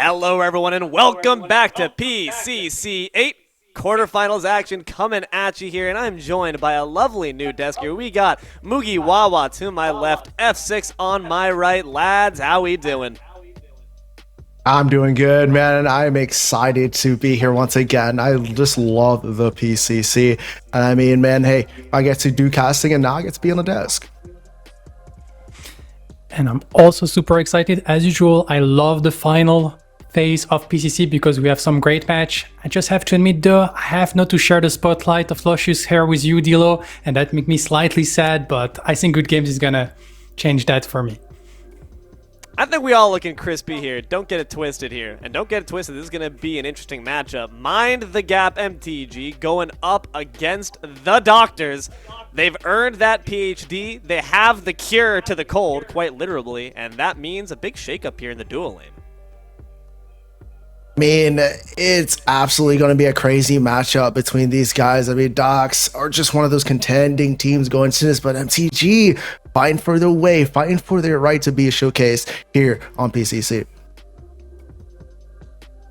Hello, everyone, and welcome back to PCC 8 quarterfinals action coming at you here. And I'm joined by a lovely new desk here. We got Mugi Wawa to my left, F6 on my right. Lads, how we doing? I'm doing good, man, and I'm excited to be here once again. I just love the PCC. And I mean, man, hey, I get to do casting and now I get to be on the desk. And I'm also super excited. As usual, I love the final phase of PCC because we have some great match. I just have to admit though, I have not to share the spotlight of Luscious Hair with you, Dilo, and that makes me slightly sad, but I think Good Games is gonna change that for me. I think we all looking crispy here. Don't get it twisted here. And don't get it twisted, this is going to be an interesting matchup. Mind the Gap MTG going up against the Doctors. They've earned that PhD. They have the cure to the cold, quite literally, and that means a big shakeup here in the duel lane. I mean, it's absolutely going to be a crazy matchup between these guys. I mean, Docs are just one of those contending teams going to this, but MTG fighting for their way, fighting for their right to be a showcase here on PCC.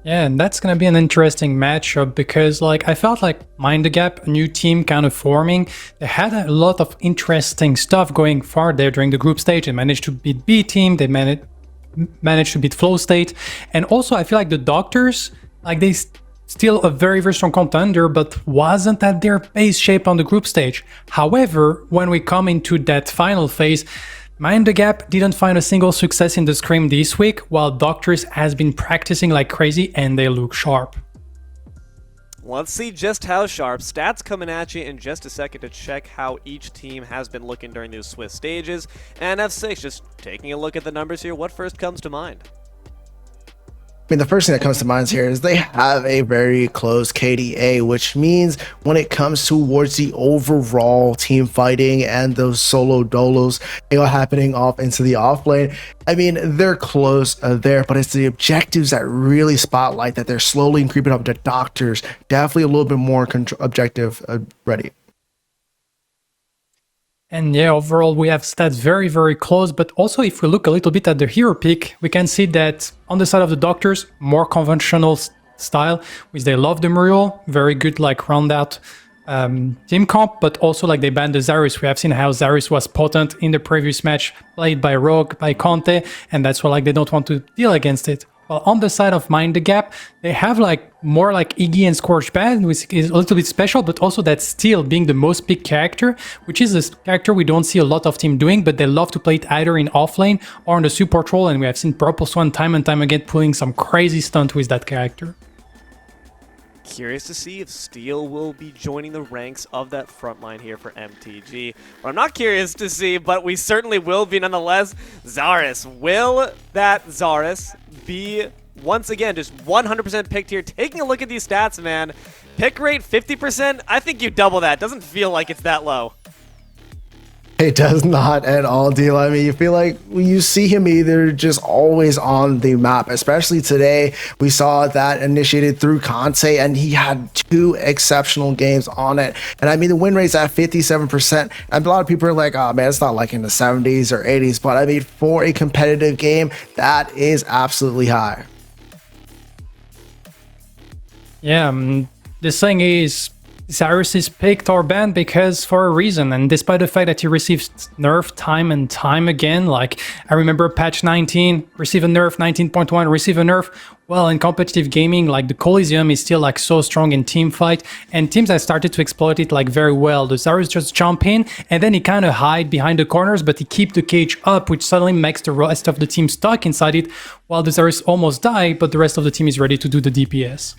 Yeah, and that's gonna be an interesting matchup because I felt like Mind the Gap, a new team kind of forming. They had a lot of interesting stuff going far there during the group stage. They managed to beat B team, they managed to beat Flow State, and also I feel like the Doctors, they still a very, very strong contender, but wasn't at their base shape on the group stage. However, when we come into that final phase, Mind the Gap didn't find a single success in the scrim this week, while Doctors has been practicing like crazy and they look sharp. Let's see just how sharp. Stats coming at you in just a second to check how each team has been looking during these Swiss stages. And F6, just taking a look at the numbers here, what first comes to mind? I mean, the first thing that comes to mind here is they have a very close KDA, which means when it comes towards the overall team fighting and those solo dolos happening off into the off lane, I mean, they're close there, but it's the objectives that really spotlight that they're slowly creeping up to Doctors. Definitely a little bit more objective ready. And yeah, overall we have stats very, very close, but also if we look a little bit at the hero pick, we can see that on the side of the Doctors, more conventional style, which they love the Muriel, very good round out team comp, but also they banned the Zarus. We have seen how Zarus was potent in the previous match, played by Rogue, by Conte, and that's why they don't want to deal against it. Well, on the side of Mind the Gap, they have more Iggy and Scorch Band, which is a little bit special, but also that Steel being the most picked character, which is a character we don't see a lot of team doing, but they love to play it either in offlane or on the support role, and we have seen Purple Swan time and time again pulling some crazy stunt with that character. Curious to see if Steel will be joining the ranks of that front line here for MTG. What I'm not curious to see, but we certainly will be nonetheless, Zarus. Will that Zarus be, once again, just 100% picked here? Taking a look at these stats, man. Pick rate 50%, I think you double that. Doesn't feel like it's that low. It does not at all, Deal. I mean, you feel like when you see him either just always on the map, especially today. We saw that initiated through Conte, and he had 2 exceptional games on it. And I mean, the win rate's at 57%. And a lot of people are like, oh man, it's not like in the 70s or 80s. But I mean, for a competitive game, that is absolutely high. Yeah, the thing is, Zarus is picked or banned because for a reason, and despite the fact that he receives nerf time and time again, I remember patch 19, receive a nerf, 19.1, receive a nerf. Well, in competitive gaming, the Coliseum is still so strong in team fight, and teams have started to exploit it very well. The Zarus just jump in, and then he kind of hide behind the corners, but he keep the cage up, which suddenly makes the rest of the team stuck inside it, while the Zarus almost die, but the rest of the team is ready to do the DPS.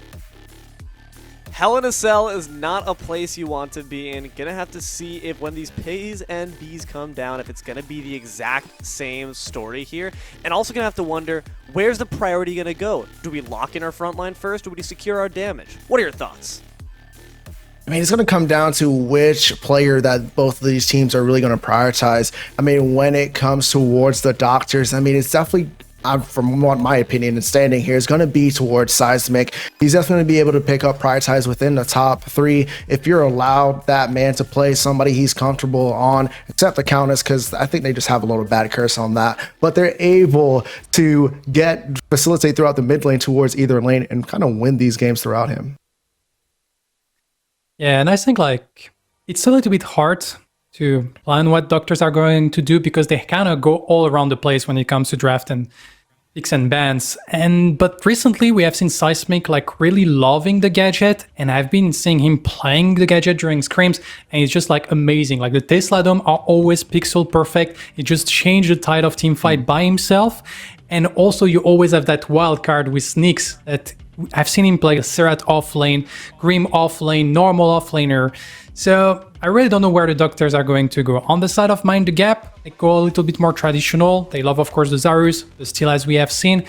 Hell in a Cell is not a place you want to be in. Gonna have to see if when these P's and B's come down, if it's gonna be the exact same story here. And also gonna have to wonder, where's the priority gonna go? Do we lock in our front line first, or do we secure our damage? What are your thoughts? I mean, it's going to come down to which player that both of these teams are really going to prioritize. I mean, when it comes towards the Doctors, I mean, it's definitely from what my opinion and standing here, is going to be towards Seismic. He's definitely going to be able to pick up prioritize within the top 3 if you're allowed that man to play somebody he's comfortable on, except the Countess, because I think they just have a little bad curse on that. But they're able to facilitate throughout the mid lane towards either lane and kind of win these games throughout him. Yeah, and I think like it's a little bit hard to plan what doctors are going to do because they kind of go all around the place when it comes to draft and picks and bans. But recently we have seen Seismic like really loving the gadget, and I've been seeing him playing the gadget during scrims, and it's just like amazing. Like the Tesla Dome are always pixel perfect. It just changed the tide of team fight by himself. And also you always have that wild card with Sneaks that I've seen him play Serat off lane, Grim off lane, normal off laner. So I really don't know where the doctors are going to go. On the side of Mind the Gap, they go a little bit more traditional. They love, of course, the Zarus, the Steel as we have seen.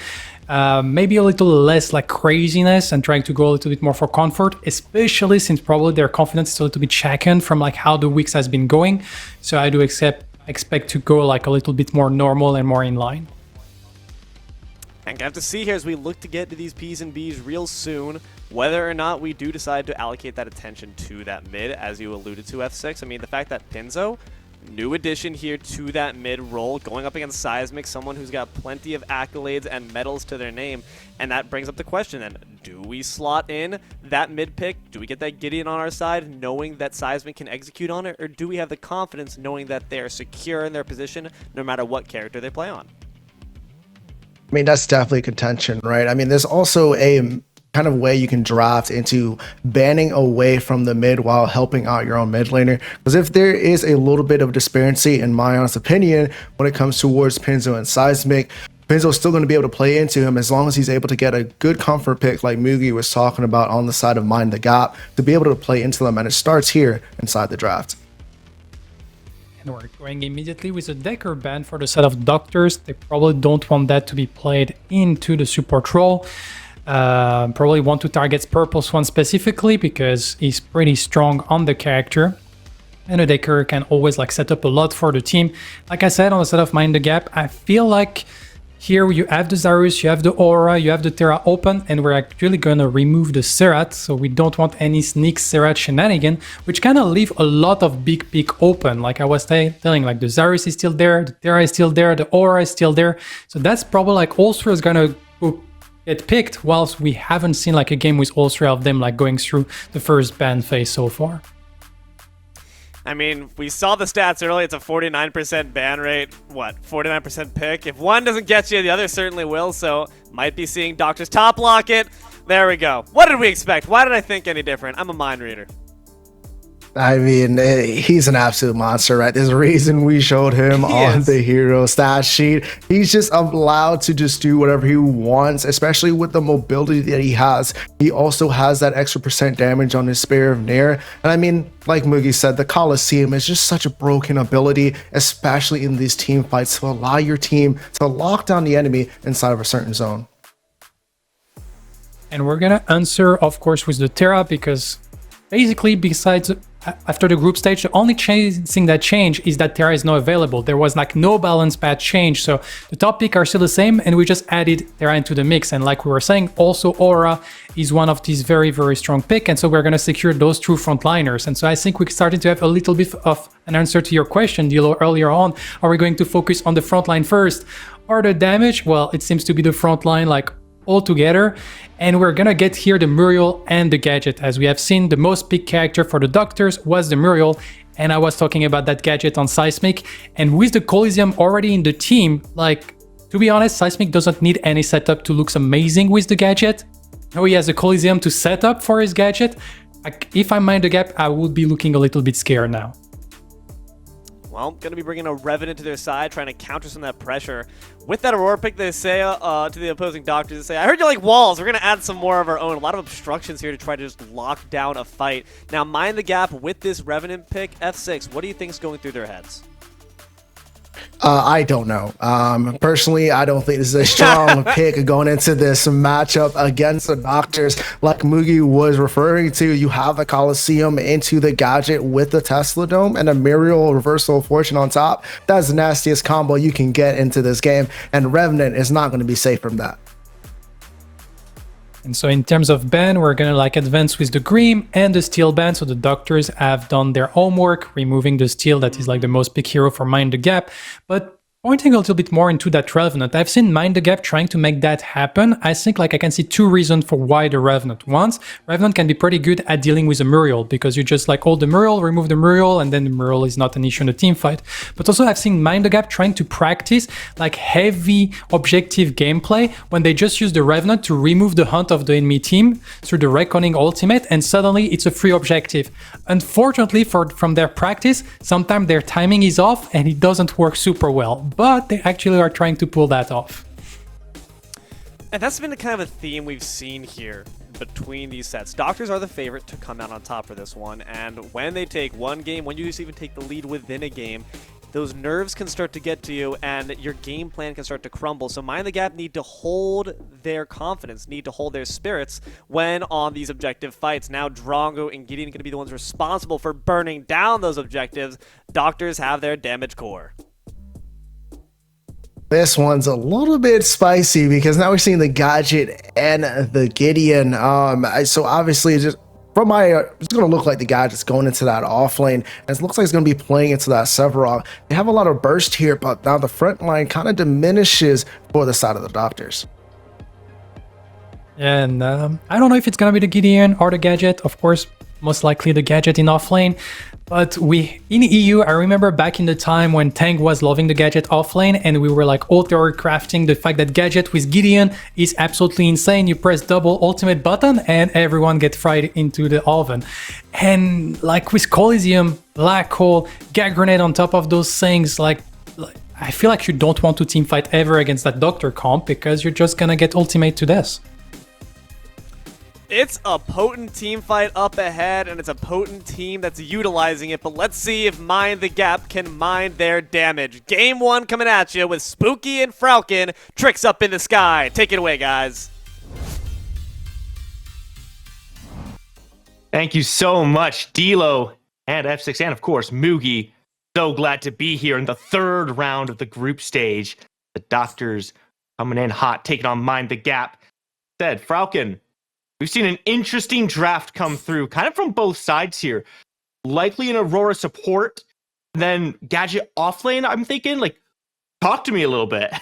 Maybe a little less like craziness and trying to go a little bit more for comfort, especially since probably their confidence is a little bit shaken from like how the weeks has been going. So I do expect to go like a little bit more normal and more in line. And I have to see here as we look to get to these P's and B's real soon, whether or not we do decide to allocate that attention to that mid, as you alluded to, F6. I mean, the fact that Pinzo, new addition here to that mid role, going up against Seismic, someone who's got plenty of accolades and medals to their name, and that brings up the question then, do we slot in that mid pick? Do we get that Gideon on our side, knowing that Seismic can execute on it, or do we have the confidence knowing that they're secure in their position no matter what character they play on? I mean, that's definitely contention, right? I mean, there's also a kind of way you can draft into banning away from the mid while helping out your own mid laner. Because if there is a little bit of disparity, in my honest opinion, when it comes towards Pinzo and Seismic, Pinzo's still going to be able to play into him as long as he's able to get a good comfort pick like Mugi was talking about on the side of Mind the Gap to be able to play into them. And it starts here inside the draft. And we're going immediately with a Decker ban for the set of doctors. They probably don't want that to be played into the support role. Probably want to target Purple Swan specifically because he's pretty strong on the character. And a Decker can always like set up a lot for the team. Like I said, on the set of Mind the Gap, I feel like here you have the Zarus, you have the Aura, you have the Terra open, and we're actually going to remove the Serat, so we don't want any Sneak Serat shenanigan, which kind of leave a lot of big pick open. Like I was telling, like the Zarus is still there, the Terra is still there, the Aura is still there, so that's probably like all three is going to get picked, whilst we haven't seen like a game with all three of them like going through the first ban phase so far. I mean, we saw the stats earlier. It's a 49% ban rate. What, 49% pick? If one doesn't get you, the other certainly will. So, might be seeing Doctor's top lock it. There we go. What did we expect? Why did I think any different? I'm a mind reader. I mean, he's an absolute monster, right? There's a reason we showed him on the hero stat sheet. He's just allowed to just do whatever he wants, especially with the mobility that he has. He also has that extra % damage on his Spear of Nair. And I mean, like Mugi said, the Colosseum is just such a broken ability, especially in these team fights, to allow your team to lock down the enemy inside of a certain zone. And we're gonna answer, of course, with the Terra, because basically, besides after the group stage, the only thing that changed is that Terra is now available. There was like no balance path change, so the top pick are still the same, and we just added Terra into the mix. And like we were saying, also Aura is one of these very, very strong pick, and so we're gonna secure those true frontliners. And so I think we started to have a little bit of an answer to your question, Dilo, earlier on. Are we going to focus on the frontline first or the damage? Well, it seems to be the frontline, like all together, and we're gonna get here the Muriel and the gadget. As we have seen, the most picked character for the doctors was the Muriel, and I was talking about that gadget on Seismic. And with the Coliseum already in the team, like, to be honest, Seismic doesn't need any setup to look amazing with the gadget. Now he has a Coliseum to set up for his gadget. Like, if I mind the gap, I would be looking a little bit scared now. Well, going to be bringing a Revenant to their side, trying to counter some of that pressure. With that Aurora pick, they say to the opposing doctors, they say, I heard you like walls. We're going to add some more of our own. A lot of obstructions here to try to just lock down a fight. Now, Mind the Gap with this Revenant pick, F6, what do you think is going through their heads? I don't know. Personally, I don't think this is a strong pick going into this matchup against the Doctors. Like Mugi was referring to, you have a Coliseum into the gadget with the Tesla Dome and a Muriel Reversal of Fortune on top. That's the nastiest combo you can get into this game, and Revenant is not going to be safe from that. And so in terms of ban, we're gonna like advance with the Grim and the Steel ban. So the Doctors have done their homework, removing the Steel that is like the most big hero for Mind the Gap. But pointing a little bit more into that Revenant, I've seen Mind the Gap trying to make that happen. I think like I can see two reasons for why the Revenant. Once, Revenant can be pretty good at dealing with a Muriel because you just like hold the Muriel, remove the Muriel, and then the Muriel is not an issue in a team fight. But also I've seen Mind the Gap trying to practice like heavy objective gameplay when they just use the Revenant to remove the hunt of the enemy team through the Reckoning ultimate, and suddenly it's a free objective. Unfortunately from their practice, sometimes their timing is off and it doesn't work super well. But they actually are trying to pull that off. And that's been kind of a theme we've seen here between these sets. Doctors are the favorite to come out on top for this one, and when they take one game, when you just even take the lead within a game, those nerves can start to get to you and your game plan can start to crumble. So Mind the Gap need to hold their confidence, need to hold their spirits when on these objective fights. Now Drongo and Gideon are going to be the ones responsible for burning down those objectives. Doctors have their damage core. This one's a little bit spicy because now we're seeing the Gadget and the Gideon. So obviously, just from my, it's going to look like the Gadget's going into that off lane, and it looks like it's going to be playing into that Sevarog. They have a lot of burst here, but now the front line kind of diminishes for the side of the Doctors. And I don't know if it's gonna be the Gideon or the Gadget. Of course, most likely the Gadget in offlane. But in EU, I remember back in the time when Tang was loving the Gadget offlane, and we were like all theory crafting the fact that Gadget with Gideon is absolutely insane. You press double ultimate button and everyone get fried into the oven. And like with Coliseum, Black Hole, Gag Grenade on top of those things, like I feel like you don't want to team fight ever against that Doctor comp because you're just gonna get ultimate to death. It's a potent team fight up ahead, and it's a potent team that's utilizing it, but let's see if Mind the Gap can mind their damage. Game 1 coming at you with Spooky and Falcon, tricks up in the sky. Take it away, guys. Thank you so much, Dilo and F6, and of course, Mugi. So glad to be here in the third round of the group stage. The Doctors coming in hot, taking on Mind the Gap. Said, Falcon, we've seen an interesting draft come through, kind of from both sides here. Likely an Aurora support, then Gadget offlane, I'm thinking. Like, talk to me a little bit.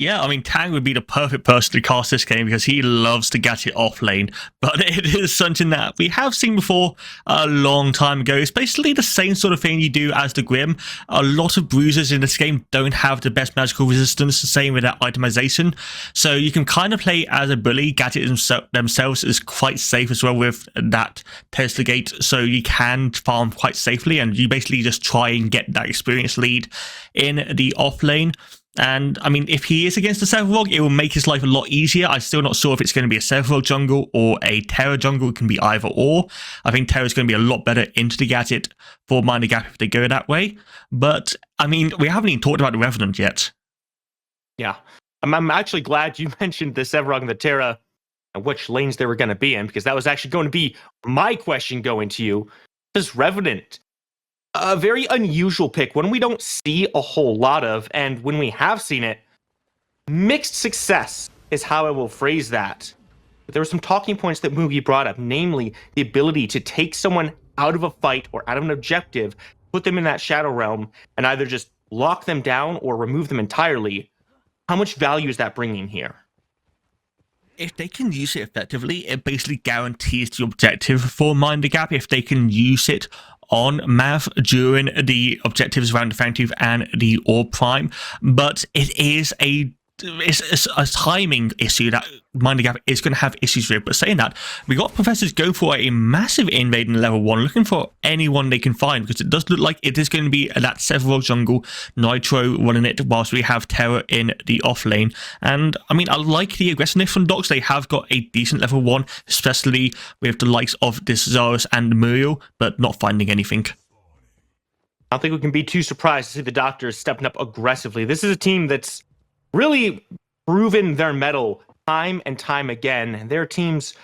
Yeah, I mean, Tang would be the perfect person to cast this game because he loves to Gadget off lane, but it is something that we have seen before a long time ago. It's basically the same sort of thing you do as the Grim. A lot of bruisers in this game don't have the best magical resistance, the same with that itemization, so you can kind of play as a bully. Gadget themselves is quite safe as well with that Tesla gate, so you can farm quite safely, and you basically just try and get that experience lead in the off lane. And I mean, if he is against the Sevarog, it will make his life a lot easier. I'm still not sure if it's going to be a Sevarog jungle or a Terra jungle. It can be either or. I think Terra is going to be a lot better into the Gadget for Mind the Gap if they go that way. But I mean, we haven't even talked about the Revenant yet. Yeah, I'm actually glad you mentioned the Sevarog and the Terra and which lanes they were going to be in, because that was actually going to be my question going to you. This Revenant, a very unusual pick, one we don't see a whole lot of, and when we have seen it, mixed success is how I will phrase that. But there were some talking points that Mugi brought up, namely the ability to take someone out of a fight or out of an objective, put them in that Shadow Realm, and either just lock them down or remove them entirely. How much value is that bringing here? If they can use it effectively, it basically guarantees the objective for Mind the Gap. If they can use it on Mav during the objectives around the Fangtooth and the Orb Prime, but it's a timing issue that Mind the Gap is going to have issues with. But saying that, we got Professors go for a massive invade in level 1, looking for anyone they can find, because it does look like it is going to be that Sevarog jungle, Nitro running it, whilst we have Terra in the off lane. And I mean, I like the aggressiveness from Docs. They have got a decent level 1, especially with the likes of this Zarus and Muriel, but not finding anything. I don't think we can be too surprised to see the Doctors stepping up aggressively. This is a team that's really proven their mettle time and time again. And their teams,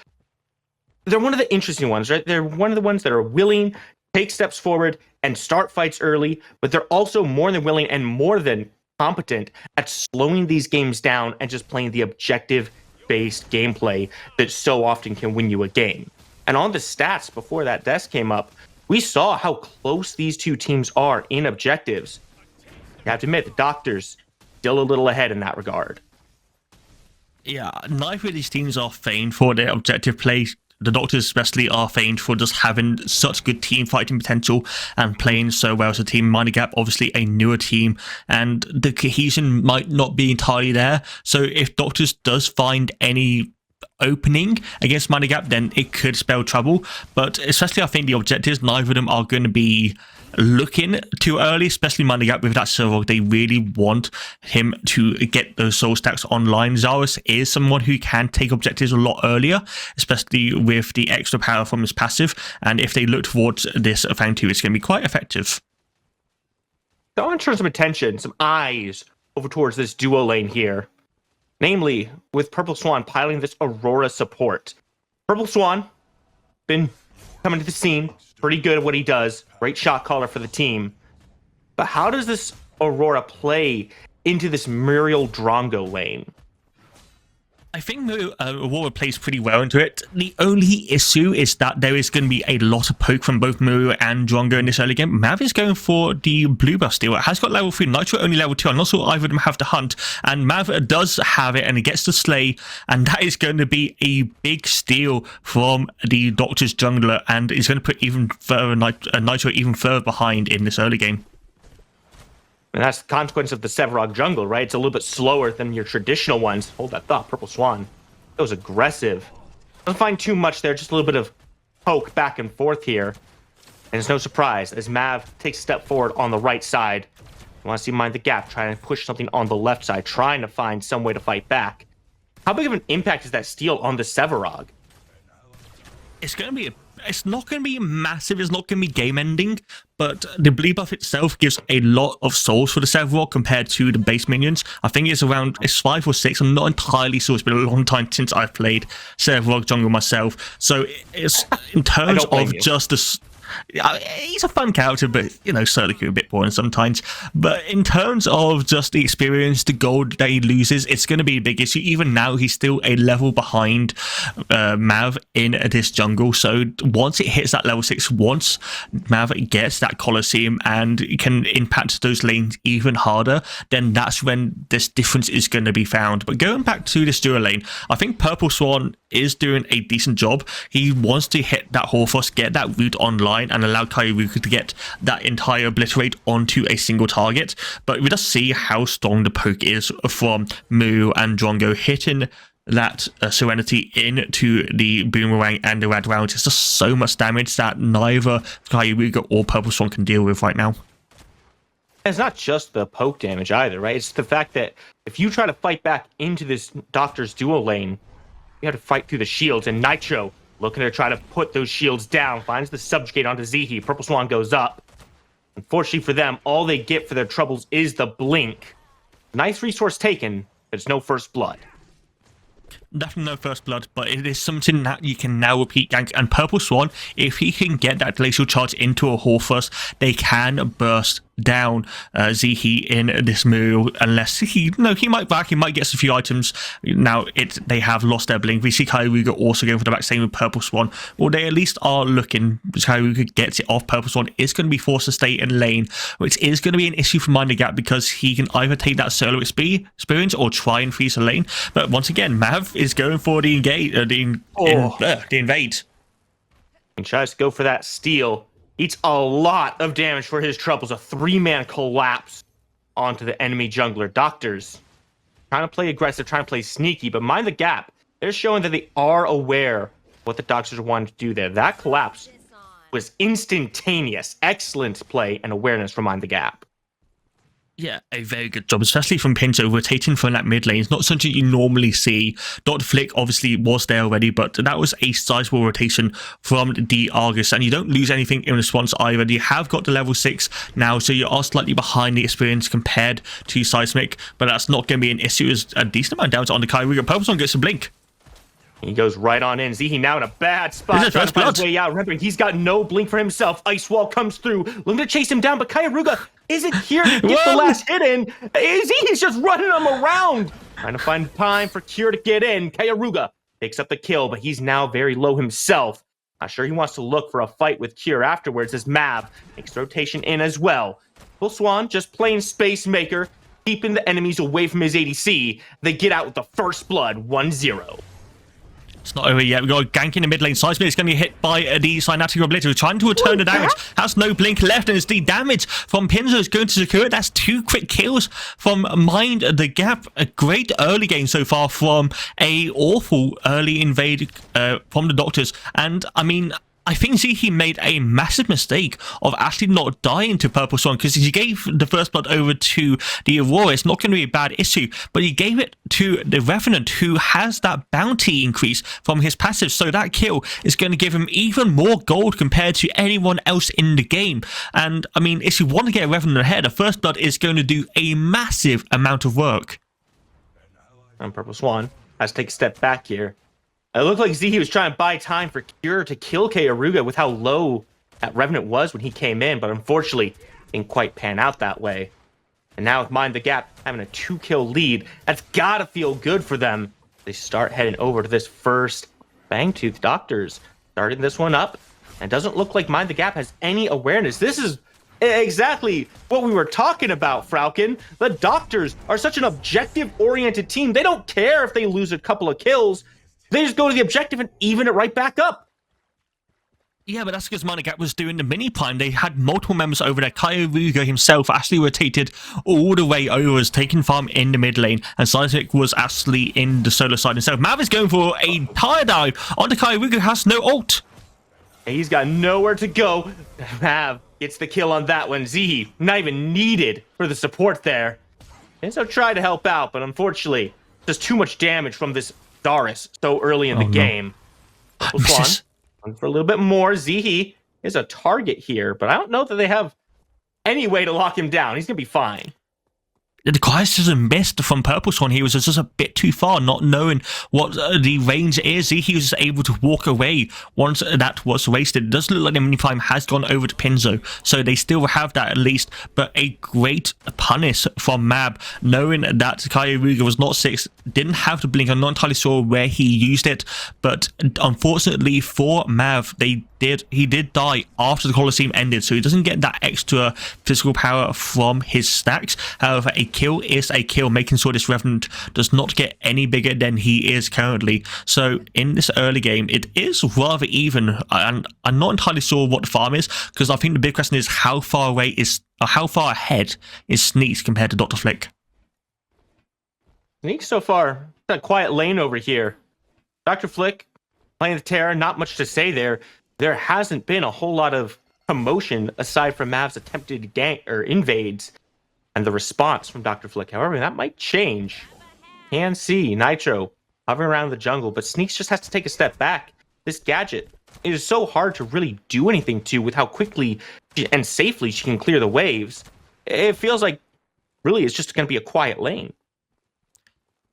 they're one of the interesting ones, right? They're one of the ones that are willing to take steps forward and start fights early, but they're also more than willing and more than competent at slowing these games down and just playing the objective-based gameplay that so often can win you a game. And on the stats before that desk came up, we saw how close these two teams are in objectives. You have to admit, the Doctors still a little ahead in that regard. Yeah, neither of these teams are famed for their objective play. The Doctors especially are famed for just having such good team fighting potential and playing so well as a team. Mining Gap, obviously a newer team, and the cohesion might not be entirely there. So if Doctors does find any opening against Mining Gap, then it could spell trouble. But especially I think the objectives, neither of them are going to be looking too early, especially Mining Gap with that server. They really want him to get those soul stacks online. Zarus is someone who can take objectives a lot earlier, especially with the extra power from his passive, and if they look towards this Fang 2, it's going to be quite effective. So I want to turn some attention, some eyes over towards this duo lane here. Namely, with Purple Swan piloting this Aurora support. Purple Swan, been coming to the scene, pretty good at what he does, great shot caller for the team. But how does this Aurora play into this Muriel Drongo lane? I think Aurora plays pretty well into it. The only issue is that there is going to be a lot of poke from both Muriel and Drongo in this early game. Mav is going for the blue buff steal. It has got level 3, Nitro only level 2. I'm not sure either of them have to hunt. And Mav does have it and he gets to slay. And that is going to be a big steal from the Doctor's jungler. And is going to put even further Nitro even further behind in this early game. And that's the consequence of the Sevarog jungle, right? It's a little bit slower than your traditional ones. Hold that thought, Purple Swan. That was aggressive. Doesn't find too much there, just a little bit of poke back and forth here. And it's no surprise, as Mav takes a step forward on the right side. You want to see Mind the Gap, trying to push something on the left side, trying to find some way to fight back. How big of an impact is that steal on the Sevarog? It's not going to be massive, it's not going to be game ending, but the blue buff itself gives a lot of souls for the Sevarog compared to the base minions. I think it's 5 or 6, I'm not entirely sure, it's been a long time since I've played Sevarog jungle myself, so it's in terms of just the... He's a fun character, but certainly could be a bit boring sometimes. But in terms of just the experience, the gold that he loses, it's going to be a big issue. Even now, he's still a level behind Mav in this jungle. So once it hits that level 6, once Mav gets that Colosseum and can impact those lanes even harder, then that's when this difference is going to be found. But going back to this duo lane, I think Purple Swan is doing a decent job. He wants to hit that Horfrost, get that root online, and allow Kairuku to get that entire obliterate onto a single target. But we just see how strong the poke is from Mu and Drongo hitting that Serenity into the Boomerang and the Rad Round. It's just so much damage that neither Kairuku or Purple Swan can deal with right now. And it's not just the poke damage either, right? It's the fact that if you try to fight back into this Doctor's duo lane, you have to fight through the shields, and Nitro looking to try to put those shields down, finds the subjugate onto Zihi. Purple Swan goes up. Unfortunately for them, all they get for their troubles is the blink. Nice resource taken, but it's no first blood. Definitely no first blood, but it is something that you can now repeat, gank. And Purple Swan, if he can get that glacial charge into a Horfus, they can burst down Zihi in this move, unless he might back, he might get a few items. Now they have lost their blink. We see Kairuga also going for the back, same with Purple Swan. Well, they at least are looking. Kairuga gets it off. Purple Swan is going to be forced to stay in lane, which is going to be an issue for Mind the Gap because he can either take that solo experience or try and freeze the lane. But once again, Mav is going for the engage, the invade. And tries to go for that steal. Eats a lot of damage for his troubles. A 3-man collapse onto the enemy jungler. Doctors trying to play aggressive, trying to play sneaky, but Mind the Gap, they're showing that they are aware what the Doctors wanted to do there. That collapse was instantaneous. Excellent play and awareness from Mind the Gap. Yeah, a very good job, especially from Pinto rotating from that mid lane. It's not something you normally see. Dr. Flick obviously was there already, but that was a sizable rotation from the Argus, and you don't lose anything in response either. You have got the level 6 now, so you are slightly behind the experience compared to Seismic, but that's not going to be an issue. There's a decent amount down to on the Kyriga. Purpose One gets a blink. He goes right on in. Zihi now in a bad spot, trying to find his way out. Remembering he's got no blink for himself. Ice Wall comes through, looking to chase him down, but Kyriga isn't here to get the last hit in. Zihi's just running him around, trying to find time for Cure to get in. Kyriga takes up the kill, but he's now very low himself. Not sure he wants to look for a fight with Cure afterwards, as Mav makes rotation in as well. Full Swan just playing Space Maker, keeping the enemies away from his ADC. They get out with the first blood, 1-0. It's not over yet. We've got a gank in the mid lane. Seismic is going to be hit by the Cynatic Obliterator, trying to return the damage. Has no blink left, and it's the damage from Pinzo is going to secure it. That's 2 quick kills from Mind the Gap. A great early game so far from a awful early invade from the Doctors. And I mean, I think Zihi made a massive mistake of actually not dying to Purple Swan, because he gave the first blood over to the Aurora. It's not going to be a bad issue, but he gave it to the Revenant, who has that bounty increase from his passive, so that kill is going to give him even more gold compared to anyone else in the game. And I mean, if you want to get a Revenant ahead, the first blood is going to do a massive amount of work. And Purple Swan has to take a step back here. It looked like Zihi was trying to buy time for Cure to kill Kyriga with how low that Revenant was when he came in, but unfortunately didn't quite pan out that way. And now with Mind the Gap having a 2-kill lead, that's gotta feel good for them. They start heading over to this first Fangtooth. Doctors starting this one up, and doesn't look like Mind the Gap has any awareness. This is exactly what we were talking about, Falcon. The Doctors are such an objective-oriented team. They don't care if they lose a couple of kills. They just go to the objective and even it right back up. Yeah, but that's because Mind the Gap was doing the mini prime. They had multiple members over there. Kyriga himself actually rotated all the way over, was taking farm in the mid lane, and Seismic was actually in the solo side himself. Mav is going for a tire dive onto Kyriga, who has no ult. He's got nowhere to go. Mav gets the kill on that one. Zihi, not even needed for the support there. And so tried to help out, but unfortunately, just too much damage from this Darius so early in the game. Swan for a little bit more. Zihi is a target here, but I don't know that they have any way to lock him down. He's going to be fine. The criticism missed from Purple Swan. He was just a bit too far, not knowing what the range is. He was able to walk away once that was wasted. It does look like the mini prime has gone over to Pinzo, so they still have that at least. But a great punish from Mab, knowing that Kyriga was not 6, didn't have the blink. I'm not entirely sure where he used it, but unfortunately for Mav, he did die after the Colosseum ended, so he doesn't get that extra physical power from his stacks. However, a kill is a kill, making sure this Revenant does not get any bigger than he is currently. So in this early game, it is rather even, and I'm not entirely sure what the farm is, because I think the big question is how far ahead is Sneaks compared to Dr. Flick. Sneak so far, a quiet lane over here. Dr. Flick playing the Terra, not much to say there. There hasn't been a whole lot of commotion aside from Mav's attempted gank or invades and the response from Dr. Flick. However, that might change. Can see Nitro hovering around the jungle, but Sneaks just has to take a step back. This gadget is so hard to really do anything to with how quickly and safely she can clear the waves. It feels like really it's just going to be a quiet lane.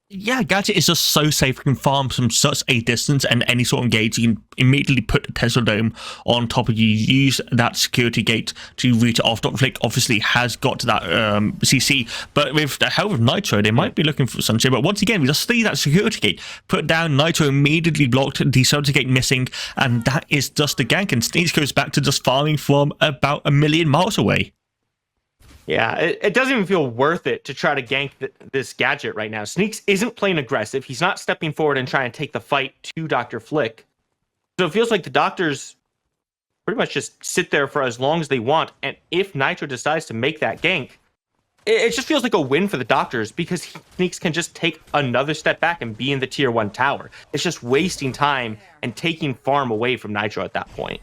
Yeah, Gadget is just so safe. You can farm from such a distance, and any sort of gate, you can immediately put the Tesla Dome on top of you, use that security gate to root it off. Dr. Flick obviously has got that CC, but with the help of Nitro, they might be looking for something. But once again, we just see that security gate put down. Nitro immediately blocked, the security gate missing, and that is just the gank. And Sneaks goes back to just farming from about 1 million miles away. Yeah, it doesn't even feel worth it to try to gank this gadget right now. Sneaks isn't playing aggressive. He's not stepping forward and trying to take the fight to Dr. Flick. So it feels like the Doctors pretty much just sit there for as long as they want. And if Nitro decides to make that gank, it just feels like a win for the Doctors, because Sneaks can just take another step back and be in the tier 1 tower. It's just wasting time and taking farm away from Nitro at that point.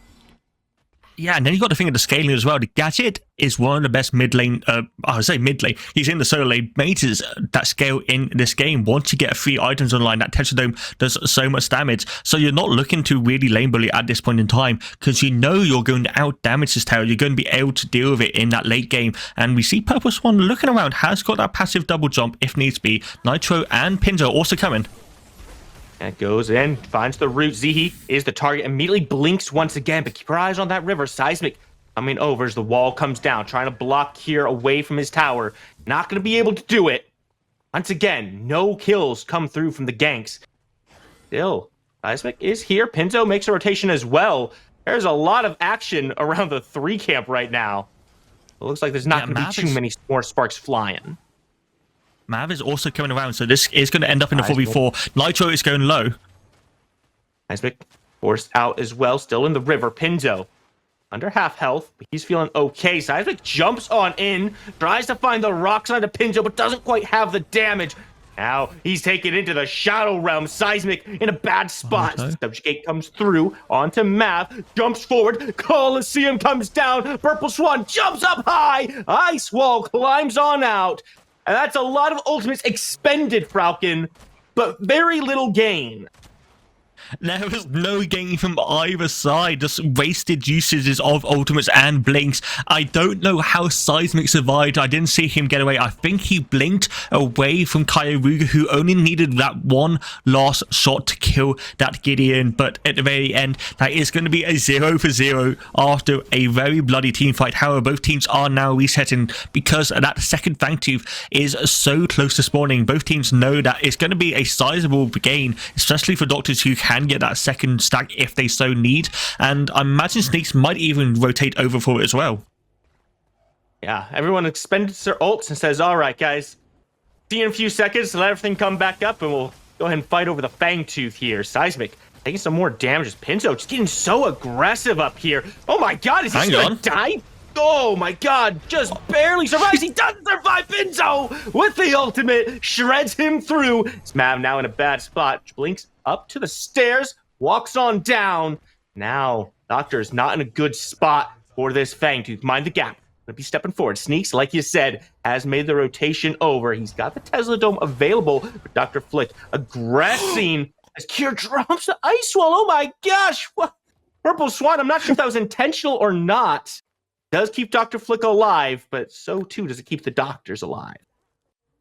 Yeah, and then you got to think of the scaling as well. The Gadget is one of the best mid lane, I would say mid lane. He's in the solo lane mages that scale in this game. Once you get 3 items online, that Tesla Dome does so much damage. So you're not looking to really lane bully at this point in time because you know you're going to out damage this tower. You're going to be able to deal with it in that late game. And we see Purple Swan looking around, has got that passive double jump if needs be. Nitro and Pinzo also coming. And goes in, finds the root. Zihi is the target, immediately blinks once again, but keep your eyes on that river. Seismic coming over as the wall comes down, trying to block here away from his tower. Not going to be able to do it. Once again, no kills come through from the ganks. Still, Seismic is here. Pinzo makes a rotation as well. There's a lot of action around the 3 camp right now. It looks like there's not going to be too many more sparks flying. Mav is also coming around, so this is going to end up in a 4v4. Nitro is going low. Seismic forced out as well, still in the river. Pinzo under half health, but he's feeling okay. Seismic jumps on in, tries to find the rock side of Pinzo, but doesn't quite have the damage. Now he's taken into the Shadow Realm. Seismic in a bad spot. Subjugate comes through onto Mav, jumps forward. Colosseum comes down. Purple Swan jumps up high. Ice Wall climbs on out. And that's a lot of ultimates expended, Falcon, but very little gain. There was no gain from either side, just wasted usages of ultimates and blinks. I don't know how Seismic survived. I didn't see him get away. I think he blinked away from Kyoruga, who only needed that one last shot to kill that Gideon. But at the very end, that is going to be a 0-for-0 after a very bloody team fight. However, both teams are now resetting because that second Fangtooth is so close to spawning. Both teams know that it's going to be a sizable gain, especially for Doctors who can get that second stack if they so need, and I imagine Sneaks might even rotate over for it as well. Yeah, everyone expends their ults and says, all right, guys, see you in a few seconds, let everything come back up, and we'll go ahead and fight over the Fangtooth here. Seismic taking some more damage as Pinzo just getting so aggressive up here. Oh my god, is he gonna die? Oh my god, just barely survives. He doesn't survive. Pinzo with the ultimate shreds him through. Smav now in a bad spot. Blinks up to the stairs, walks on down. Now, Doctor's not in a good spot for this Fangtooth. Mind the gap. Gonna be stepping forward. Sneaks, like you said, has made the rotation over. He's got the Tesla Dome available, but Dr. Flick aggressing as Kier drops the Ice Wall. Oh my gosh! What? Purple Swan, I'm not sure if that was intentional or not. Does keep Dr. Flick alive, but so too does it keep the Doctors alive.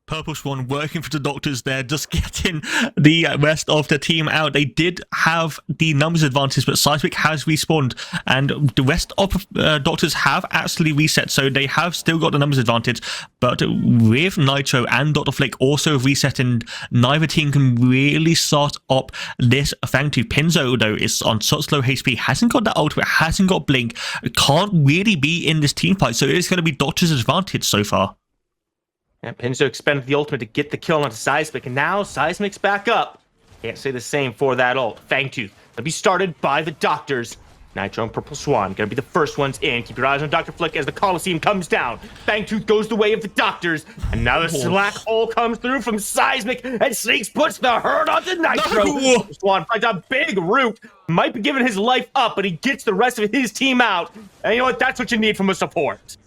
Purple Swan working for the Doctors there, just getting the rest of the team out. They did have the numbers advantage, but Seismic has respawned, and the rest of Doctors have actually reset, so they have still got the numbers advantage. But with Nitro and Dr. Flick also resetting, neither team can really start up this Fangtooth. Pinzo, though, is on such low HP, hasn't got that ultimate, hasn't got Blink, can't really be in this team fight, so it's going to be Doctor's advantage so far. And Pinzo expended the ultimate to get the kill onto Seismic, and now Seismic's back up. Can't say the same for that ult. Fangtooth gonna be started by the Doctors. Nitro and Purple Swan gonna be the first ones in. Keep your eyes on Dr. Flick as the Colosseum comes down. Fangtooth goes the way of the Doctors, and now the slack hole comes through from Seismic, and Sneaks puts the hurt onto Nitro. No. Swan finds a big root, might be giving his life up, but he gets the rest of his team out. And you know what? That's what you need from a support.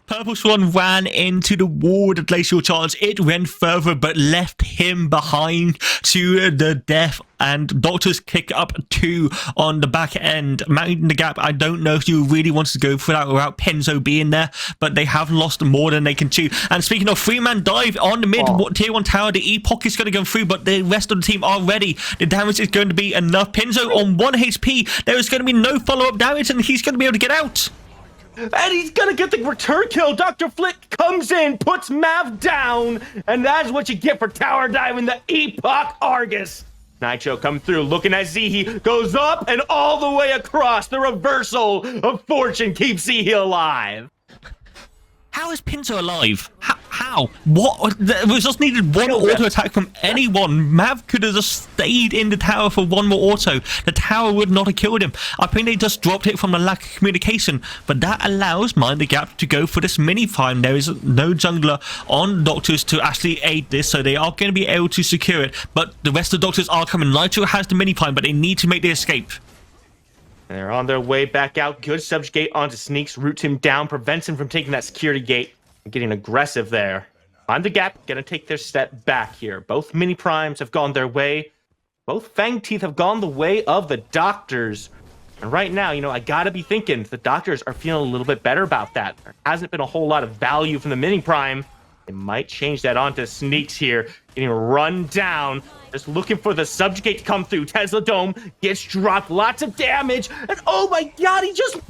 Purple Swan ran into the wall with the glacial charge. It went further but left him behind to the death, and Doctors kick up 2 on the back end. Mounting the gap, I don't know if you really wanted to go for that without Pinzo being there, but they have lost more than they can chew. And speaking of 3-man dive on the mid tier 1 tower, the Epoch is going to go through, but the rest of the team are ready. The damage is going to be enough. Pinzo on 1 HP, there is going to be no follow-up damage, and he's going to be able to get out. And he's gonna get the return kill. Dr. Flick comes in, puts Mav down, and that's what you get for tower diving the Epoch Argus. Nitro come through, looking at Zihi, goes up and all the way across. The reversal of fortune keeps Zihi alive. How is Pinzo alive? How? What? There was just needed one auto attack from anyone. Mav could have just stayed in the tower for one more auto. The tower would not have killed him. I think they just dropped it from the lack of communication. But that allows Mind the Gap to go for this mini farm. There is no jungler on Doctors to actually aid this, so they are going to be able to secure it. But the rest of the Doctors are coming. Nitro has the mini farm, but they need to make the escape. And they're on their way back out. Good subjugate onto Sneaks, roots him down, prevents him from taking that security gate and getting aggressive there. Find the gap, gonna take their step back here. Both mini primes have gone their way. Both Fang Teeth have gone the way of the Doctors. And right now, I gotta be thinking the Doctors are feeling a little bit better about that. There hasn't been a whole lot of value from the mini prime. They might change that onto Sneaks here, getting run down. Just looking for the subjugate to come through. Tesla Dome gets dropped, lots of damage, and oh my god, he just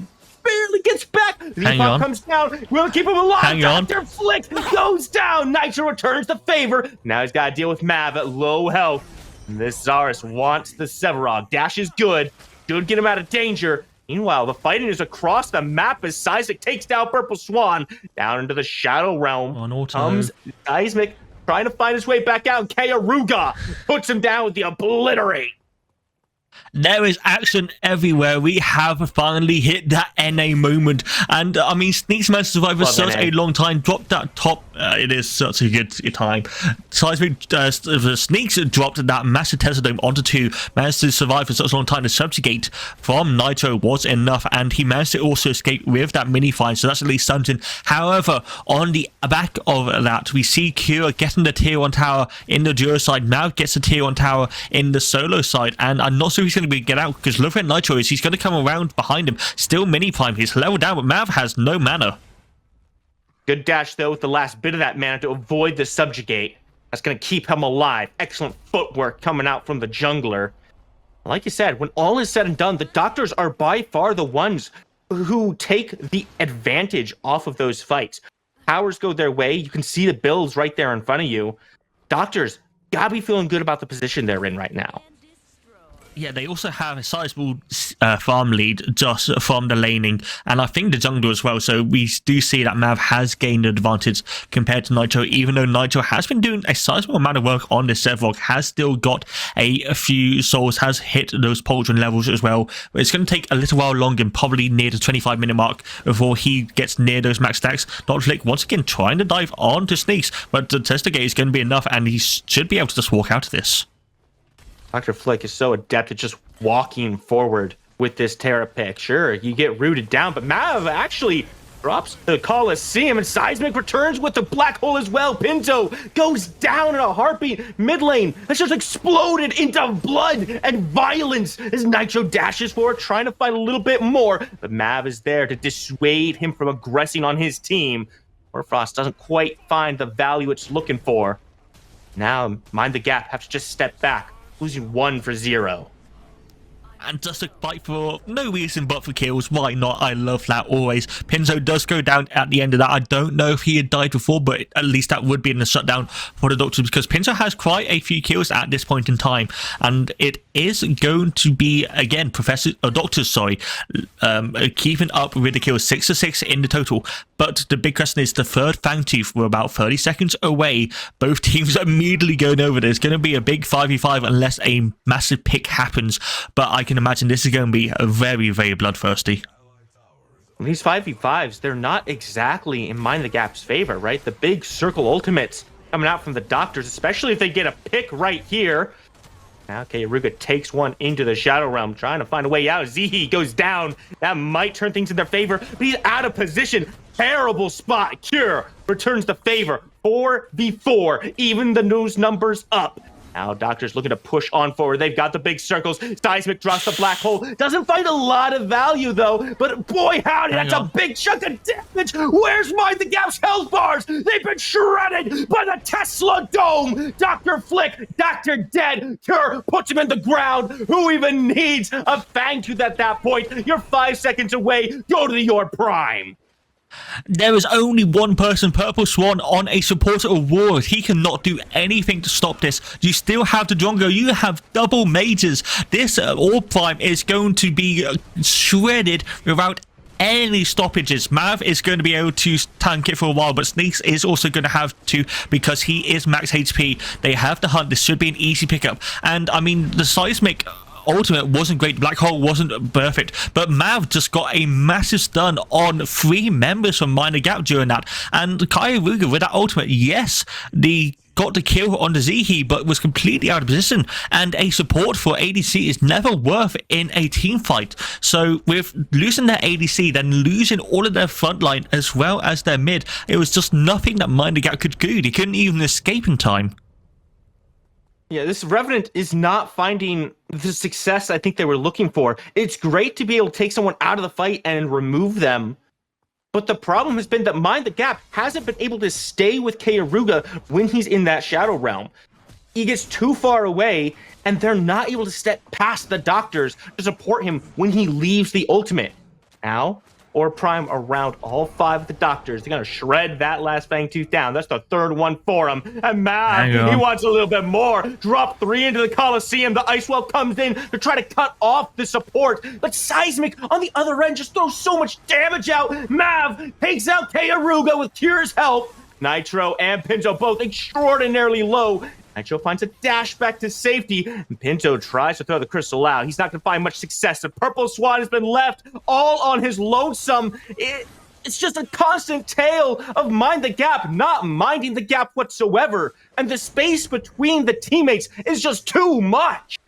barely gets back. Zepop comes down, we'll keep him alive. Dr. Flick goes down. Nitro returns the favor. Now he's got to deal with Mav at low health. And this Zarus wants the Sevarog. Dash is good. Should get him out of danger. Meanwhile, the fighting is across the map as Seismic takes down Purple Swan. Down into the Shadow Realm comes Seismic, trying to find his way back out. Kayaruga puts him down with the Obliterate. There is action everywhere. We have finally hit that NA moment. And I mean, Sneaks managed to survive for such a long time. Dropped that top. It is such a good time. Seismic Sneaks dropped that massive Tesla Dome onto 2. Managed to survive for such a long time. The subjugate from Nitro was enough. And he managed to also escape with that mini fight. So that's at least something. However, on the back of that, we see Kira getting the tier 1 tower in the duo side. Mav gets the tier 1 tower in the solo side. And I'm not sure he's going to get out, because look at Nitro is he's going to come around behind him. Still mini prime, he's leveled down, but Mav has no mana. Good dash though with the last bit of that mana to avoid the subjugate. That's going to keep him alive. Excellent footwork coming out from the jungler. Like you said, when all is said and done, the Doctors are by far the ones who take the advantage off of those fights. Powers go their way. You can see the builds right there in front of you. Doctors gotta be feeling good about the position they're in right now. Yeah, they also have a sizable farm lead just from the laning, and I think the jungle as well. So we do see that Mav has gained an advantage compared to Nitro, even though Nitro has been doing a sizable amount of work on this Sevarog, has still got a few souls, has hit those Pauldron levels as well. But it's going to take a little while longer, and probably near the 25-minute mark before he gets near those max stacks. Dr. Flick once again trying to dive on to Sneaks, but the Tester Gate is going to be enough, and he should be able to just walk out of this. Dr. Flick is so adept at just walking forward with this Terra pick. Sure, you get rooted down, but Mav actually drops the Coliseum, and Seismic returns with the black hole as well. Pinto goes down in a heartbeat. Mid lane has just exploded into blood and violence as Nitro dashes forward, trying to find a little bit more, but Mav is there to dissuade him from aggressing on his team. Hoarfrost doesn't quite find the value it's looking for. Now, Mind the Gap have to just step back, losing 1 for 0. And just a fight for no reason but for kills. Why not? I love that always. Pinzo does go down at the end of that. I don't know if he had died before, but at least that would be in the shutdown for the Doctors, because Pinzo has quite a few kills at this point in time. And it is going to be, again, Doctors, keeping up with the kills, 6 to 6 in the total. But the big question is the third Fang Tooth. We're about 30 seconds away. Both teams immediately going over. There's going to be a big 5v5 unless a massive pick happens. But I can imagine this is going to be a very, very bloodthirsty. These 5v5s, they're not exactly in Mind the Gap's favor, right? The big circle ultimates coming out from the Doctors, especially if they get a pick right here. Now, Kayaruga takes one into the Shadow Realm, trying to find a way out. Zihi goes down. That might turn things in their favor, but he's out of position. Terrible spot. Cure returns the favor. 4v4. Even the news numbers up. Now, Doctors looking to push on forward. They've got the big circles. Seismic drops the black hole. Doesn't find a lot of value, though. But boy, howdy, that's a big chunk of damage. Where's Mind the Gap's health bars? They've been shredded by the Tesla Dome. Dr. Flick, Dr. Dead. Cure puts him in the ground. Who even needs a Fang Tooth at that point? You're 5 seconds away. Go to your prime. There is only one person, Purple Swan, on a supporter award. He cannot do anything to stop this. You still have the Drongo. You have double majors. This Orb Prime is going to be shredded without any stoppages. Mav is going to be able to tank it for a while, but Sneaks is also going to have to, because he is max HP. They have the hunt. This should be an easy pickup. And I mean, the Seismic ultimate wasn't great. Black Hole wasn't perfect. But Mav just got a massive stun on 3 members from Minor Gap during that. And Kyaruga with that ultimate, yes, got the kill on the Zihi, but was completely out of position. And a support for ADC is never worth in a team fight. So with losing their ADC, then losing all of their front line as well as their mid, it was just nothing that Minor Gap could do. They couldn't even escape in time. Yeah, this Revenant is not finding the success I think they were looking for. It's great to be able to take someone out of the fight and remove them. But the problem has been that Mind the Gap hasn't been able to stay with Kyaruga when he's in that Shadow Realm. He gets too far away, and they're not able to step past the doctors to support him when he leaves the ultimate. Now, or Prime around all 5 of the doctors. They're going to shred that last Fangtooth down. That's the 3rd one for him. And Mav, he wants a little bit more. Drop 3 into the Coliseum. The Ice Well comes in to try to cut off the support. But Seismic on the other end just throws so much damage out. Mav takes out Kyaruga with Cure's help. Nitro and Pinto both extraordinarily low. Nitro finds a dash back to safety, and Pinto tries to throw the crystal out. He's not going to find much success. The Purple Swan has been left all on his lonesome. It's just a constant tale of Mind the Gap, not minding the gap whatsoever. And the space between the teammates is just too much.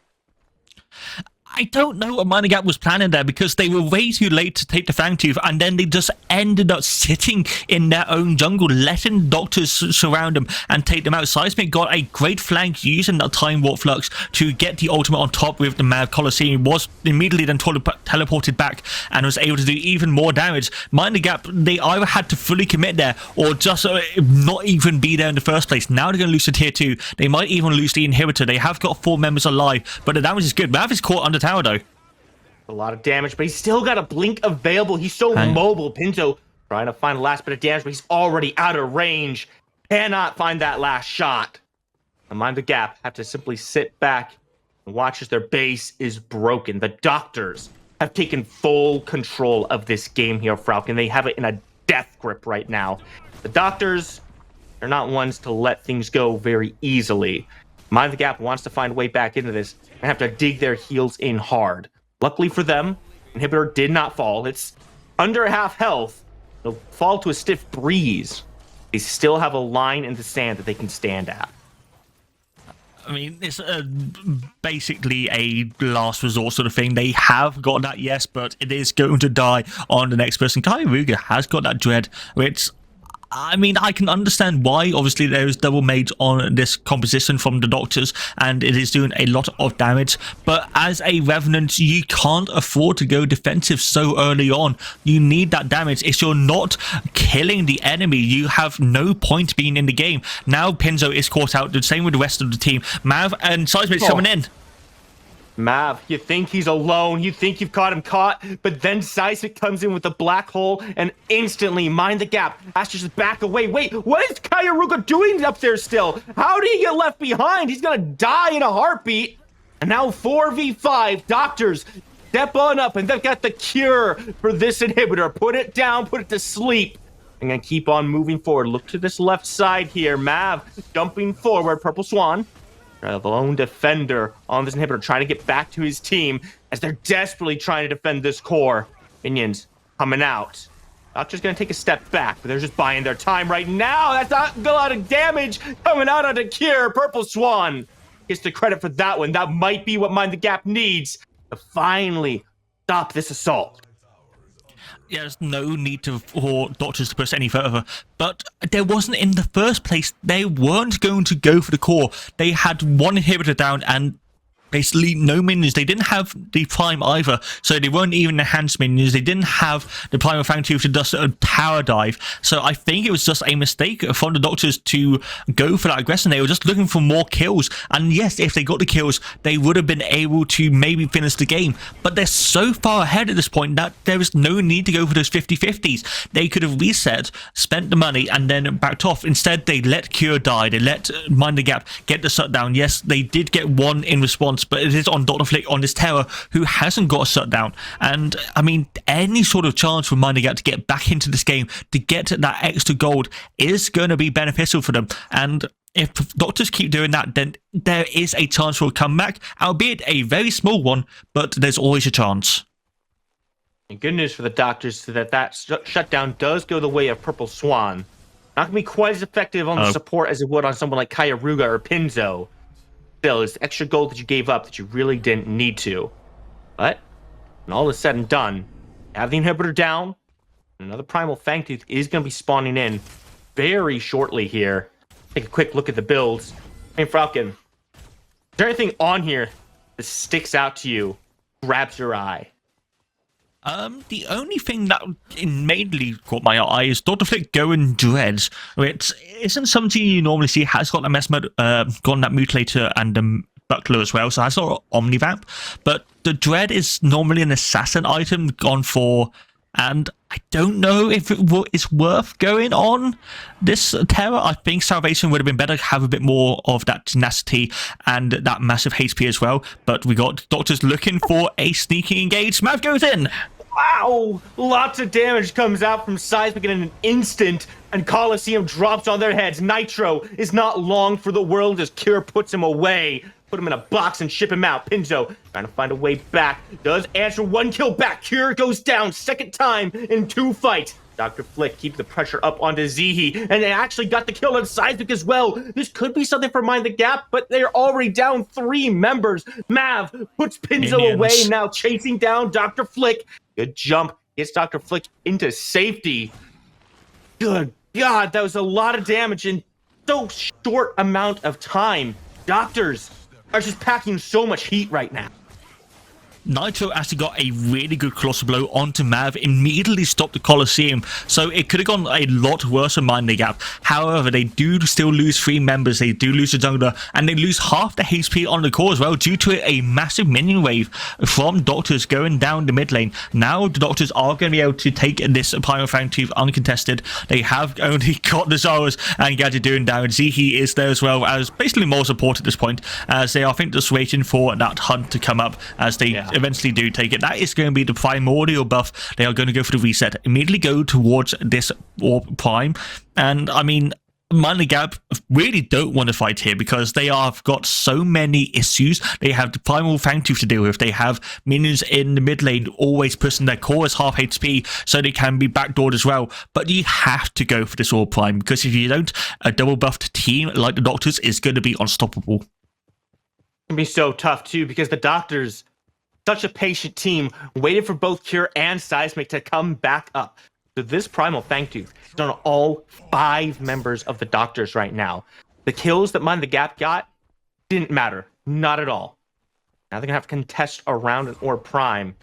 I don't know what Minor Gap was planning there, because they were way too late to take the Fangtooth, and then they just ended up sitting in their own jungle, letting doctors surround them and take them out. Seismic got a great flank using that Time Warp Flux to get the ultimate on top with the Mav Colosseum. He was immediately then teleported back and was able to do even more damage. Minor Gap, they either had to fully commit there or just not even be there in the first place. Now they're going to lose the tier 2. They might even lose the inhibitor. They have got 4 members alive, but the damage is good. Mav is caught under tower though. A lot of damage, but he's still got a blink available. He's so mobile. Pinto trying to find the last bit of damage, but he's already out of range. Cannot find that last shot. And Mind the Gap have to simply sit back and watch as their base is broken. The doctors have taken full control of this game here, Falcon. They have it in a death grip right now. The doctors are not ones to let things go very easily. Mind the Gap wants to find a way back into this and have to dig their heels in hard. Luckily for them, inhibitor did not fall. It's under half health. It'll fall to a stiff breeze. They still have a line in the sand that they can stand at. I mean, it's basically a last resort sort of thing. They have got that, yes, but it is going to die on the next person. Kyaruga has got that dread, which, I mean, I can understand why. Obviously, there is double mage on this composition from the doctors, and it is doing a lot of damage. But as a Revenant, you can't afford to go defensive so early on. You need that damage. If you're not killing the enemy, you have no point being in the game. Now Pinzo is caught out. The same with the rest of the team. Mav and Seismic coming in. Mav, you think he's alone, you think you've got him caught, but then Seismic comes in with the black hole and instantly Mind the Gap has to just back away. Wait, what is Kyaruga doing up there still? How did he get left behind? He's gonna die in a heartbeat. And now 4v5 doctors step on up, and they've got the cure for this inhibitor. Put it down, put it to sleep. I'm gonna keep on moving forward. Look to this left side here. Mav jumping forward, Purple Swan. The lone defender on this inhibitor trying to get back to his team as they're desperately trying to defend this core. Minions coming out. Doctor's going to take a step back, but they're just buying their time right now. That's not a lot of damage coming out on the cure. Purple Swan gets the credit for that one. That might be what Mind the Gap needs to finally stop this assault. Yeah, there's no need for doctors to push any further, but there wasn't in the first place. They weren't going to go for the core. They had one inhibitor down and basically no minions. They didn't have the prime either, so they weren't even enhanced minions. They didn't have the prime of Fangtooth to just a tower dive. So I think it was just a mistake from the doctors to go for that aggression. They were just looking for more kills, and yes, if they got the kills, they would have been able to maybe finish the game. But they're so far ahead at this point that there is no need to go for those 50-50s. They could have reset, spent the money, and then backed off. Instead, they let Cure die. They let Mind the Gap get the shutdown. Yes, they did get one in response, but it is on Dr. Flick on this terror who hasn't got a shutdown. And I mean, any sort of chance for Mind the Gap to get back into this game, to get that extra gold, is going to be beneficial for them. And if Doctors keep doing that, then there is a chance for a comeback, albeit a very small one, but there's always a chance. And good news for the Doctors is that shutdown does go the way of Purple Swan. Not going to be quite as effective on the support as it would on someone like Kyaruga or Pinzo. Still, it's extra gold that you gave up that you really didn't need to. But when all is said and done, have the inhibitor down. Another Primal Fangtooth is going to be spawning in very shortly here. Take a quick look at the builds. Hey, Falcon, is there anything on here that sticks out to you, grabs your eye? The only thing that mainly caught my eye is Dr. Flick going Dreads, which isn't something you normally see. Has got that got that Mutilator and Buckler as well, so that's not Omnivamp. But the Dread is normally an assassin item gone for, and I don't know if it's worth going on this Terror. I think Salvation would have been better, have a bit more of that tenacity and that massive HP as well. But we got Doctors looking for a sneaky engage. Mav goes in. Wow! Lots of damage comes out from Seismic in an instant, and Coliseum drops on their heads. Nitro is not long for the world as Cure puts him away. Put him in a box and ship him out. Pinzo trying to find a way back. Does answer 1 kill back. Cure goes down second time in 2 fights. Dr. Flick keeps the pressure up onto Zihi, and they actually got the kill on Seismic as well. This could be something for Mind the Gap, but they're already down 3 members. Mav puts Pinzo away, now chasing down Dr. Flick. Good jump, gets Dr. Flick into safety. Good God, that was a lot of damage in so short amount of time. Doctors are just packing so much heat right now. Nitro actually got a really good colossal blow onto Mav, immediately stopped the Coliseum, so it could have gone a lot worse than Mind the Gap. However, they do still lose 3 members, they do lose the jungler, and they lose half the HP on the core as well, due to a massive minion wave from Doctors going down the mid lane. Now the Doctors are going to be able to take this Primal Fangtooth uncontested. They have only got the Zaras and Gadget doing damage. Zihi is there as well, as basically more support at this point, as they are, I think, just waiting for that hunt to come up, as they eventually do take it. That is going to be the primordial buff. They are going to go for the reset, immediately go towards this Orb Prime, and I mean, Mind the Gap really don't want to fight here because they have got so many issues. They have the Primal Fangtooth to deal with. They have minions in the mid lane always pushing their core as half HP, so they can be backdoored as well. But you have to go for this Orb Prime, because if you don't, a double buffed team like the Doctors is going to be unstoppable. It's going to be so tough too, because the Doctors, such a patient team, waited for both Cure and Seismic to come back up. So this Primal Fangtooth is on all 5 members of the Doctors right now. The kills that Mind the Gap got didn't matter. Not at all. Now they're going to have to contest around an Orb Prime.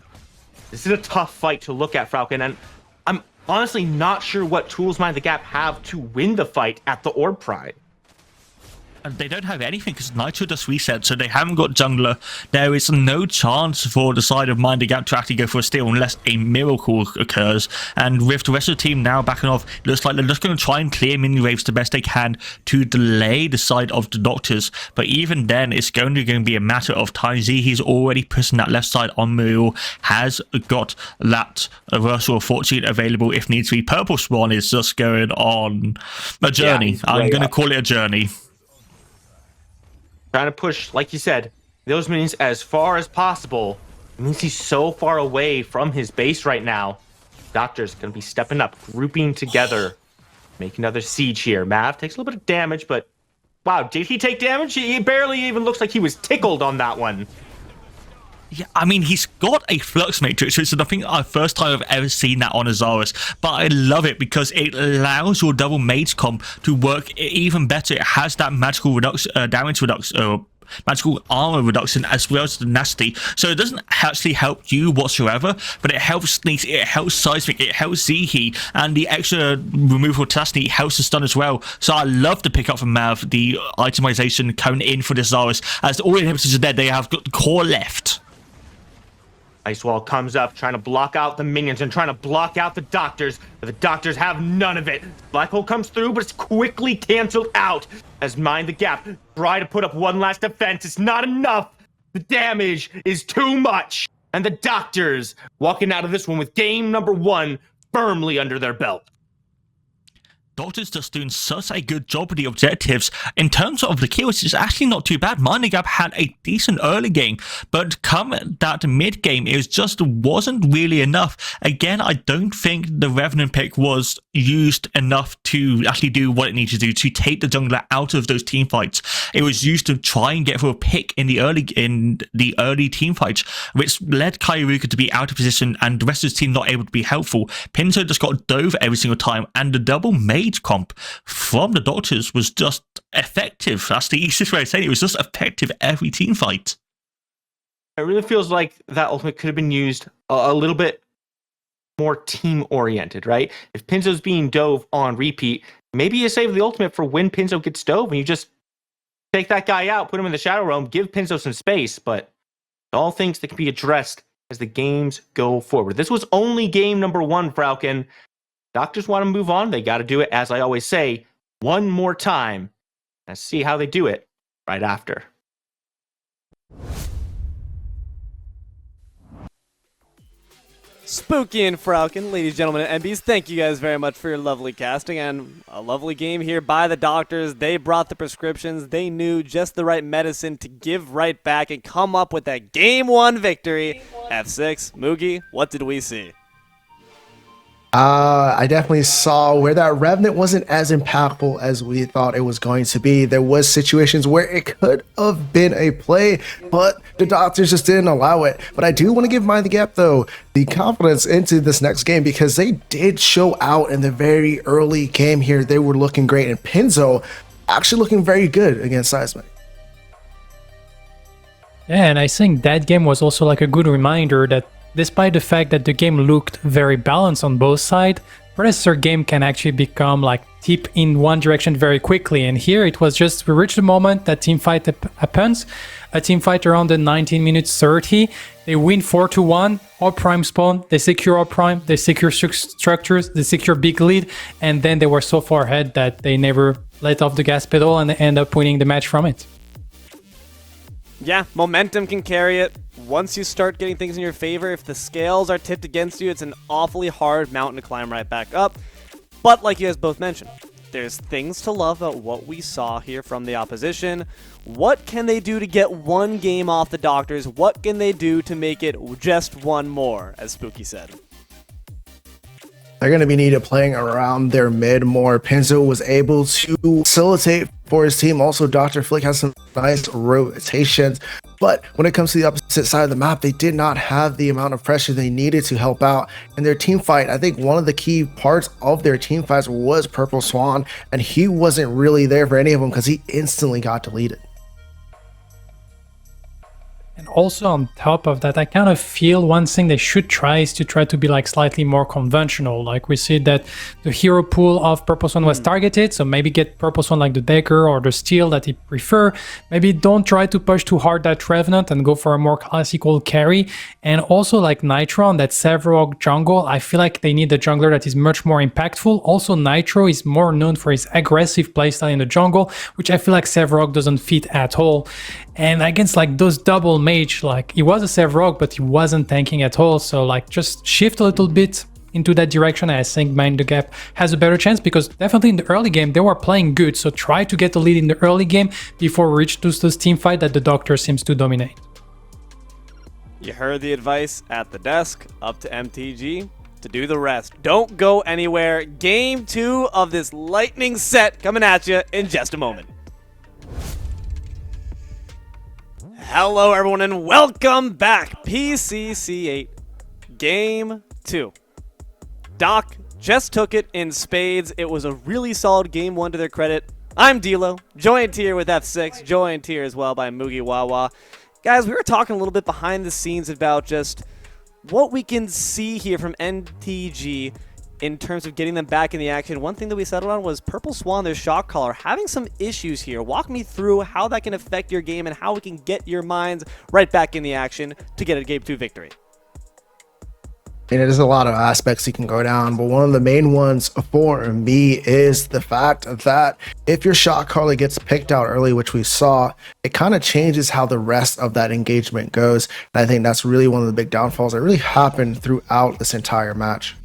This is a tough fight to look at, Falcon, and I'm honestly not sure what tools Mind the Gap have to win the fight at the Orb Prime. And they don't have anything because Nitro just reset, so they haven't got jungler. There is no chance for the side of Mind the Gap to actually go for a steal unless a miracle occurs. And with the rest of the team now backing off, it looks like they're just going to try and clear mini waves the best they can to delay the side of the Doctors. But even then, it's going to be a matter of time. He's already pushing that left side on Muriel, has got that reversal of fortune available if needs to be. Purple Swan is just going on a journey. Yeah, I'm going to call it a journey. Trying to push, like you said, those minions as far as possible. It means he's so far away from his base right now. Doctor's going to be stepping up, grouping together, make another siege here. Mav takes a little bit of damage, but wow, did he take damage? He barely even looks like he was tickled on that one. Yeah, I mean, he's got a Flux Matrix, which is, I think, the first time I've ever seen that on Azaris. But I love it because it allows your double mage comp to work even better. It has that magical damage reduction, magical armor reduction, as well as the nasty. So it doesn't actually help you whatsoever, but it helps Sneaks, it helps Seismic, it helps Zihi, and the extra removal tenacity helps the stun as well. So I love to pick up from Mav the itemization coming in for the Azaris. As all the inhibitors are dead, they have got the core left. Ice Wall comes up, trying to block out the minions and trying to block out the Doctors, but the Doctors have none of it. Black Hole comes through, but it's quickly canceled out as Mind the Gap try to put up one last defense. It's not enough. The damage is too much. And the Doctors walking out of this one with game number 1 firmly under their belt. Doctor's just doing such a good job with the objectives. In terms of the kills, it's actually not too bad. Mind the Gap had a decent early game, but come that mid game, it just wasn't really enough. Again, I don't think the Revenant pick was used enough to actually do what it needs to do to take the jungler out of those team fights. It was used to try and get for a pick in the early team fights, which led Kairuka to be out of position and the rest of his team not able to be helpful. Pinzo just got dove every single time, and the double mage comp from the Doctors was just effective. That's the easiest way of saying it. It was just effective every team fight. It really feels like that ultimate could have been used a little bit more team oriented, right? If Pinzo's being dove on repeat, maybe you save the ultimate for when Pinzo gets dove and you just take that guy out, put him in the Shadow Realm, give Pinzo some space, but all things that can be addressed as the games go forward. This was only game number 1, Falcon. Doctors want to move on. They got to do it, as I always say, one more time. Let's see how they do it right after. Spooky and Falcon, ladies and gentlemen and MBs, thank you guys very much for your lovely casting and a lovely game here by the Doctors. They brought the prescriptions. They knew just the right medicine to give right back and come up with that Game 1 victory. F6, Moogie, what did we see? I definitely saw where that Revenant wasn't as impactful as we thought it was going to be. There was situations where it could have been a play, but the Doctors just didn't allow it. But I do want to give Mind the Gap, though, the confidence into this next game because they did show out in the very early game here. They were looking great, and Pinzo actually looking very good against Seismic. Yeah, and I think that game was also like a good reminder that despite the fact that the game looked very balanced on both sides, Predecessor game can actually become like tip in one direction very quickly. And here it was just, we reached the moment that team fight happens, a team fight around the 19 minutes 30. They win 4-1, all prime spawn, they secure all prime, they secure structures, they secure big lead, and then they were so far ahead that they never let off the gas pedal and they end up winning the match from it. Yeah, momentum can carry it. Once you start getting things in your favor, if the scales are tipped against you, it's an awfully hard mountain to climb right back up. But like you guys both mentioned, there's things to love about what we saw here from the opposition. What can they do to get one game off the Doctors? What can they do to make it just one more, as Spooky said? They're going to be needed playing around their mid more. Pinzo was able to facilitate for his team. Also, Dr. Flick has some nice rotations. But when it comes to the opposite side of the map, they did not have the amount of pressure they needed to help out in their team fight. I think one of the key parts of their team fights was Purple Swan, and he wasn't really there for any of them because he instantly got deleted. And also on top of that, I kind of feel one thing they should try is to try to be like slightly more conventional. Like we see that the hero pool of Purple Swan was targeted, so maybe get Purple Swan like the Dagger or the Steel that he prefer. Maybe don't try to push too hard that Revenant and go for a more classical carry. And also like Nitro on that Sevarog jungle, I feel like they need a jungler that is much more impactful. Also Nitro is more known for his aggressive playstyle in the jungle, which I feel like Sevarog doesn't fit at all. And against like those double mage, like he was a Sevarog, but he wasn't tanking at all. So like just shift a little bit into that direction. I think Mind the Gap has a better chance because definitely in the early game, they were playing good. So try to get the lead in the early game before we reach those team fight that the Doctor seems to dominate. You heard the advice at the desk, up to MTG to do the rest. Don't go anywhere. Game 2 of this lightning set coming at you in just a moment. Hello everyone and welcome back. PCC8 Game 2. Doc just took it in spades. It was a really solid Game 1 to their credit. I'm Dilo, joined here with F6, joined here as well by Moogie Wawa. Guys, we were talking a little bit behind the scenes about just what we can see here from NTG in terms of getting them back in the action. One thing that we settled on was Purple Swan, their shot caller, having some issues here. Walk me through how that can affect your game and how we can get your minds right back in the action to get a Game 2 victory. And there's a lot of aspects you can go down, but one of the main ones for me is the fact that if your shot caller gets picked out early, which we saw, it kind of changes how the rest of that engagement goes. And I think that's really one of the big downfalls that really happened throughout this entire match.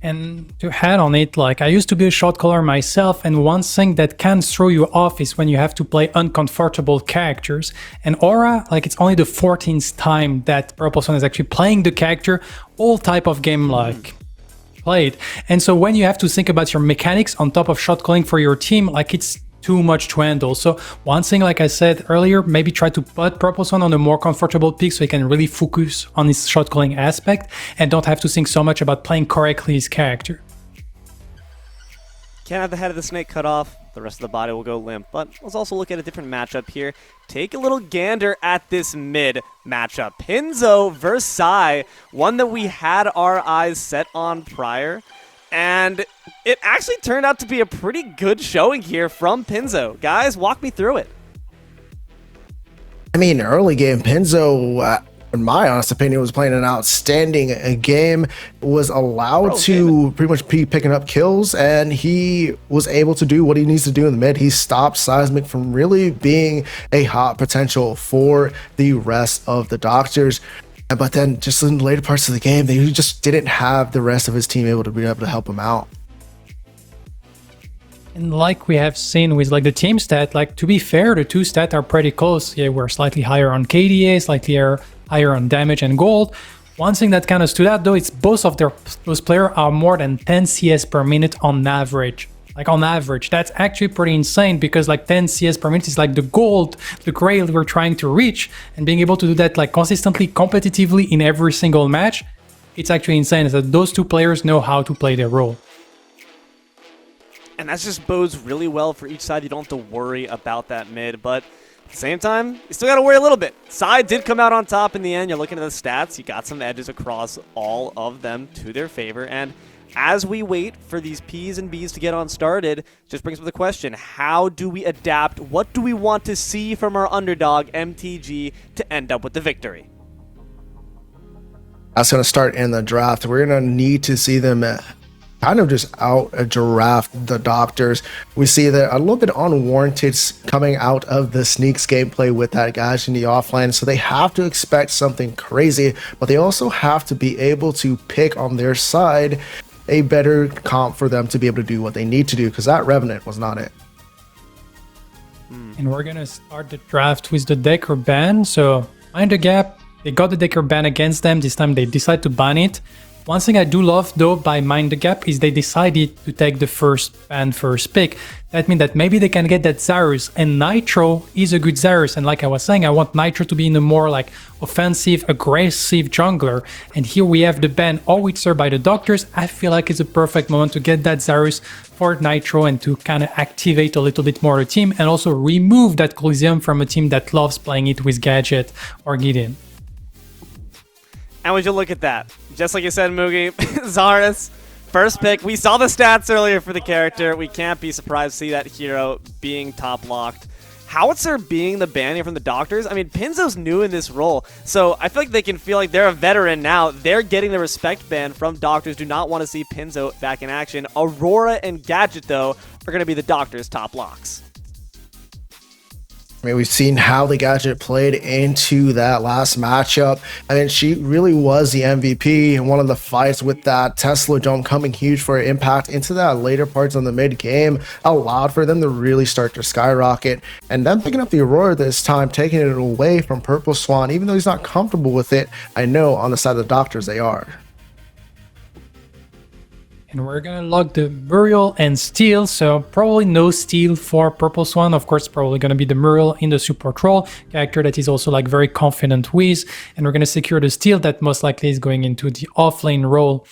And to add on it, like I used to be a shot caller myself, and one thing that can throw you off is when you have to play uncomfortable characters. And Aura, like it's only the 14th time that Purple Sun is actually playing the character, all type of game like played. And so when you have to think about your mechanics on top of shot calling for your team, like it's too much to handle. So one thing, like I said earlier, maybe try to put Purple Sun on a more comfortable pick so he can really focus on his shot calling aspect and don't have to think so much about playing correctly his character. Can't have the head of the snake cut off. The rest of the body will go limp. But let's also look at a different matchup here. Take a little gander at this mid matchup. Pinzo versus Sai, one that we had our eyes set on prior. And it actually turned out to be a pretty good showing here from Pinzo. Guys, walk me through it. I mean, early game, Pinzo, in my honest opinion, was playing an outstanding game, was allowed to pretty much be picking up kills, and he was able to do what he needs to do in the mid. He stopped Seismic from really being a hot potential for the rest of the Doctors. But then just in the later parts of the game, they just didn't have the rest of his team able to help him out. And like we have seen with like the team stat, like to be fair, the two stats are pretty close. Yeah, we're slightly higher on KDA, slightly higher on damage and gold. One thing that kind of stood out though, it's both of those players are more than 10 CS per minute on average. Like on average, that's actually pretty insane because like 10 CS per minute is like the gold, the grail we're trying to reach, and being able to do that like consistently, competitively in every single match, it's actually insane that those two players know how to play their role. And that just bodes really well for each side. You don't have to worry about that mid, but at the same time, you still got to worry a little bit. Sai did come out on top in the end. You're looking at the stats. You got some edges across all of them to their favor, and as we wait for these P's and B's to get on started, just brings up the question, how do we adapt? What do we want to see from our underdog, MTG, to end up with the victory? That's going to start in the draft. We're going to need to see them kind of just out draft the Doctors. We see that a little bit unwarranted coming out of the Sneaks gameplay with that guys in the offline, so they have to expect something crazy, but they also have to be able to pick on their side a better comp for them to be able to do what they need to do, because that Revenant was not it. And we're gonna start the draft with the Decker ban. So mind the gap, they got the Decker ban against them. This time they decide to ban it. One thing I do love though by Mind the Gap is they decided to take the first pick. That means that maybe they can get that Zarus, and Nitro is a good Zarus. And like I was saying, I want Nitro to be in a more like offensive, aggressive jungler. And here we have the ban Howitzer by the Doctors. I feel like it's a perfect moment to get that Zarus for Nitro and to kind of activate a little bit more the team and also remove that Coliseum from a team that loves playing it with Gadget or Gideon. And would you look at that? Just like you said, Mugi, Zarus, first pick. We saw the stats earlier for the character. We can't be surprised to see that hero being top locked. Howitzer being the banning from the Doctors. I mean, Pinzo's new in this role, so I feel like they can feel like they're a veteran now. They're getting the respect ban from Doctors. Do not want to see Pinzo back in action. Aurora and Gadget, though, are going to be the Doctors' top locks. I mean, we've seen how the Gadget played into that last matchup. I mean, she really was the MVP in one of the fights with that Tesla jump coming huge for impact into that later parts of the mid game, allowed for them to really start to skyrocket. And then picking up the Aurora this time, taking it away from Purple Swan, even though he's not comfortable with it, I know on the side of the Doctors they are. And we're gonna log the Burial and Steal, so probably no Steal for Purple Swan. Of course, probably gonna be the Burial in the support role, character that is also like very confident with. And we're gonna secure the Steal that most likely is going into the offlane role.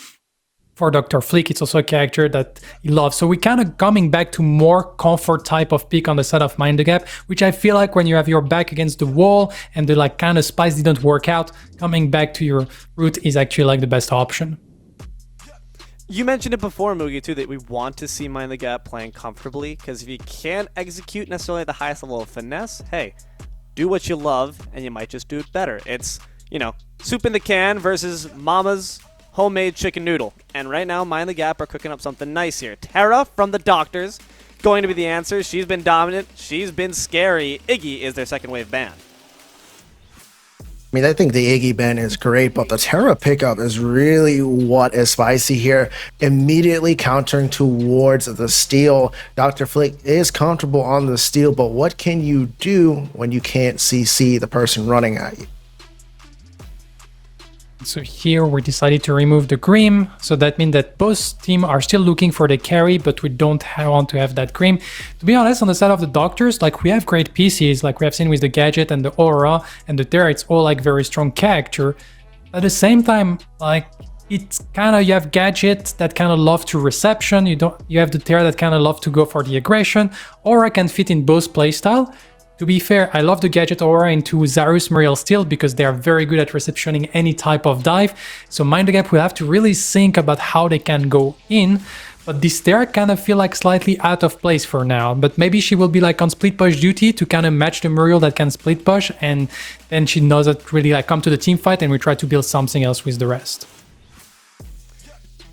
For Dr. Flick, it's also a character that he loves. So we're kind of coming back to more comfort type of pick on the side of Mind the Gap, which I feel like when you have your back against the wall and the like kind of spice didn't work out, coming back to your root is actually like the best option. You mentioned it before, Mugi, too, that we want to see Mind the Gap playing comfortably, because if you can't execute necessarily at the highest level of finesse, hey, do what you love, and you might just do it better. It's, you know, soup in the can versus mama's homemade chicken noodle. And right now, Mind the Gap are cooking up something nice here. Terra from the Doctors going to be the answer. She's been dominant. She's been scary. Iggy is their second wave ban. I mean, I think the Iggy ban is great, but the Terra pickup is really what is spicy here. Immediately countering towards the steal. Dr. Flick is comfortable on the steal, but what can you do when you can't CC the person running at you? So here we decided to remove the Grim, so that means that both teams are still looking for the carry, but we don't want to have that Grim. To be honest, on the side of the Doctors, like we have great PCs, like we have seen with the Gadget and the Aura and the Terra, it's all like very strong character. At the same time, like it's kind of, you have Gadget that kind of love to reception, you have the Terra that kind of love to go for the aggression. Aura can fit in both playstyle. To be fair, I love the Gadget Aura into Zarus Muriel still because they are very good at receptioning any type of dive. So Mind the Gap will have to really think about how they can go in. But this Terra kind of feel like slightly out of place for now. But maybe she will be like on split push duty to kind of match the Muriel that can split push. And then she knows that really like come to the team fight and we try to build something else with the rest.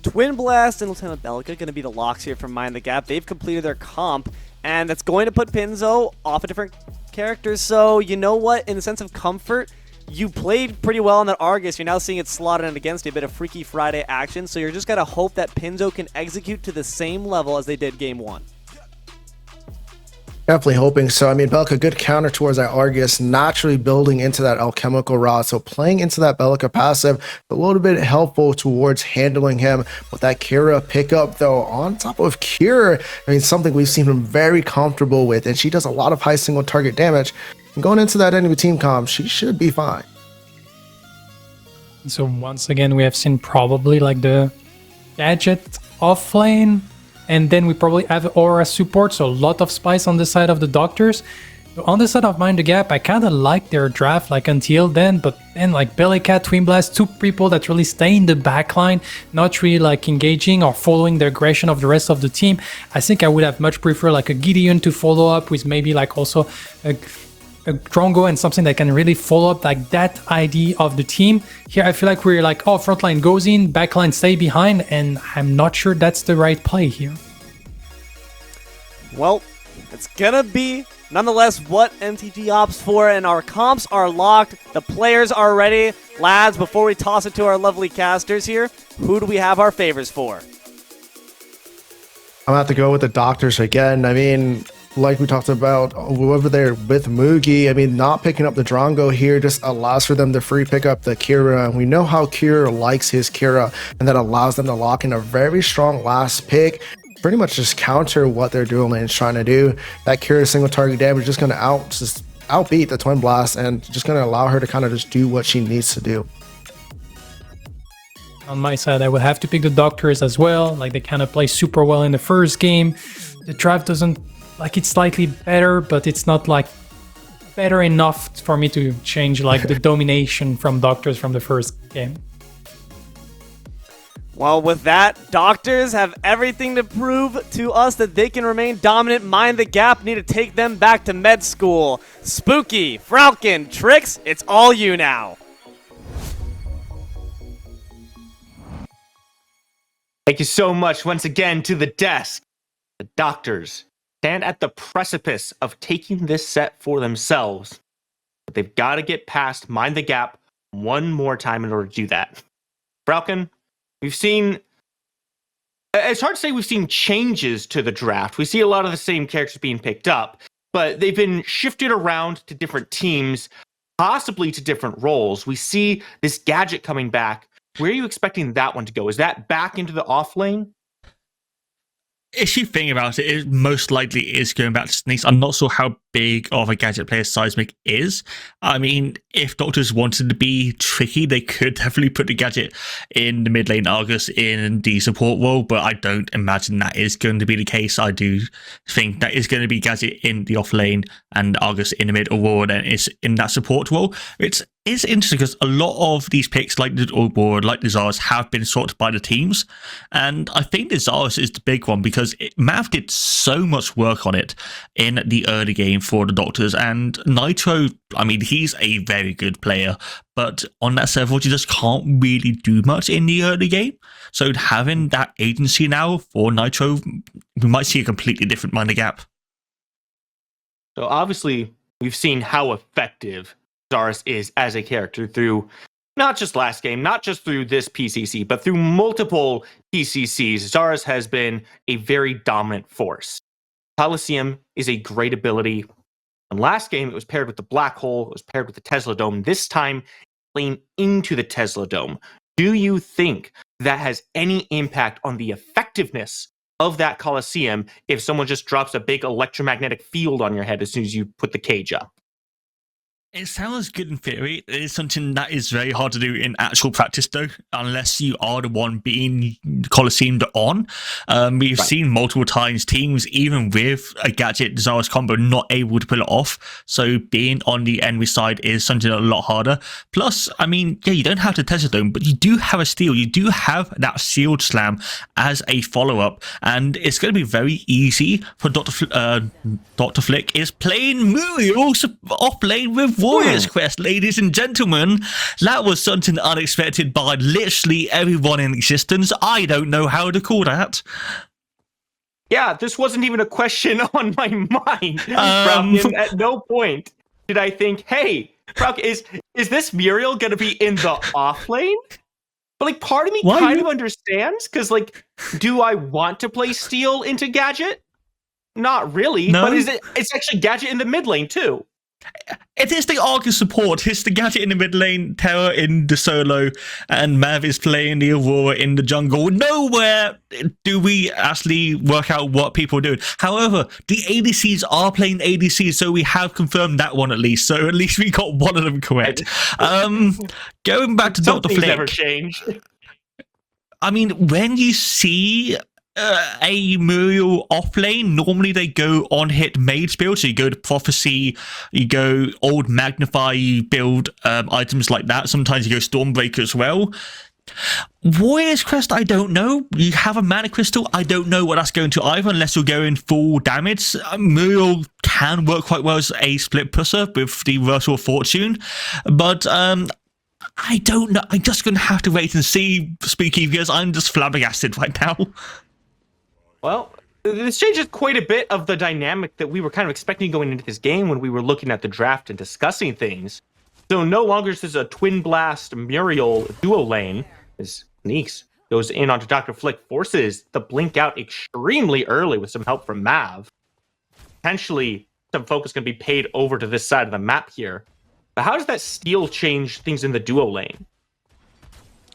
Twin Blast and Lieutenant Belka going to be the locks here from Mind the Gap. They've completed their comp, and that's going to put Pinzo off a different character. So, you know what? In the sense of comfort, you played pretty well on that Argus. You're now seeing it slotted in against a bit of Freaky Friday action. So you're just going to hope that Pinzo can execute to the same level as they did game 1. Definitely hoping so. I mean, Belka, good counter towards that Argus, naturally building into that alchemical rod. So playing into that Belka passive, a little bit helpful towards handling him. With that Kira pickup, though, on top of Kira, I mean, something we've seen him very comfortable with, and she does a lot of high single target damage. And going into that enemy team comp, she should be fine. So once again, we have seen probably like the Gadget off lane. And then we probably have Aura support, so a lot of spice on the side of the Doctors. On the side of Mind the Gap, I kind of like their draft like until then, but then like Bellycat, Twin Blast, 2 people that really stay in the backline, not really like engaging or following the aggression of the rest of the team. I think I would have much prefer like a Gideon to follow up with maybe like also a Drongo and something that can really follow up like that idea of the team. Here I feel like we're like, oh, frontline goes in, backline stay behind, and I'm not sure that's the right play here. Well, it's gonna be nonetheless what MTG opts for, and our comps are locked. The players are ready. Lads, before we toss it to our lovely casters here, who do we have our favors for? I'm gonna have to go with the Doctors again. I mean, like we talked about over there with Mugi, I mean, not picking up the Drongo here just allows for them to free pick up the Kira. And we know how Kira likes his Kira, and that allows them to lock in a very strong last pick. Pretty much just counter what their dual lane is trying to do. That Kira single target damage is just going to outbeat the Twin Blast and just going to allow her to kind of just do what she needs to do. On my side, I would have to pick the Doctors as well. Like they kind of play super well in the first game. The draft doesn't, like it's slightly better, but it's not like better enough for me to change like the domination from Doctors from the first game. Well, with that, Doctors have everything to prove to us that they can remain dominant. Mind the Gap need to take them back to med school. Spooky, Falcon, Tricks, it's all you now. Thank you so much once again to the desk. The Doctors stand at the precipice of taking this set for themselves. But they've got to get past Mind the Gap one more time in order to do that. Falcon, we've seen... It's hard to say we've seen changes to the draft. We see a lot of the same characters being picked up, but they've been shifted around to different teams, possibly to different roles. We see this Gadget coming back. Where are you expecting that one to go? Is that back into the off lane? If you think about it, it most likely is going back to Sneaks. I'm not sure how big of a Gadget player Seismic is. I mean, if Doctors wanted to be tricky, they could definitely put the Gadget in the mid lane, Argus in the support role, but I don't imagine that is going to be the case. I do think that is going to be Gadget in the off lane and Argus in the mid, Aurora then is in that support role. It's interesting because a lot of these picks, like the Aurora, like the Zars, have been sorted by the teams. And I think the Zars is the big one because Mav did so much work on it in the early game for the Doctors. And Nitro, I mean, he's a very good player, but on that server, you just can't really do much in the early game. So having that agency now for Nitro, we might see a completely different Mind the Gap. So obviously, we've seen how effective Zaris is as a character through not just last game, not just through this PCC, but through multiple PCCs. Zaris has been a very dominant force. Coliseum is a great ability. And last game, it was paired with the Black Hole, it was paired with the Tesla Dome. This time, playing into the Tesla Dome. Do you think that has any impact on the effectiveness of that Coliseum if someone just drops a big electromagnetic field on your head as soon as you put the cage up? It sounds good in theory. It is something that is very hard to do in actual practice, though, unless you are the one being Colosseumed on. We've seen multiple times teams, even with a gadget Zaris combo, not able to pull it off. So being on the enemy side is something a lot harder. Plus, I mean, yeah, you don't have the Tesla Dome, but you do have a steal. You do have that shield slam as a follow-up, and it's going to be very easy for Dr. Flick is playing Muriel off lane with Warriors Quest, ladies and gentlemen. That was something unexpected by literally everyone in existence. I don't know how to call that. Yeah, this wasn't even a question on my mind. From at no point did I think, hey, is this Muriel going to be in the off lane? But like, part of me kind of understands, because like, do I want to play Steel into Gadget? Not really, no. But it's actually Gadget in the mid lane too. It is the Argus support. It's the Gadget in the mid lane, Terra in the solo, and Mav is playing the Aurora in the jungle. Nowhere do we actually work out what people are doing. However, the ADCs are playing ADCs, so we have confirmed that one at least. So at least we got one of them correct. Going back to Dr. Flick. Never change. I mean, when you see a Muriel off lane, normally they go on hit Maid's build, so you go to Prophecy, you go Old Magnify, you build items like that. Sometimes you go Stormbreaker as well. Warrior's Crest, I don't know. You have a Mana Crystal, I don't know what that's going to either, unless you're going full damage. Muriel can work quite well as a split pusher with the Virtual Fortune, but I don't know. I'm just going to have to wait and see, Spooky, because I'm just flabbergasted right now. Well, this changes quite a bit of the dynamic that we were kind of expecting going into this game when we were looking at the draft and discussing things. So no longer is this a Twin Blast Muriel duo lane, as Neeks goes in onto Dr. Flick, forces the blink out extremely early with some help from Mav. Potentially, some focus can be paid over to this side of the map here. But how does that steal change things in the duo lane?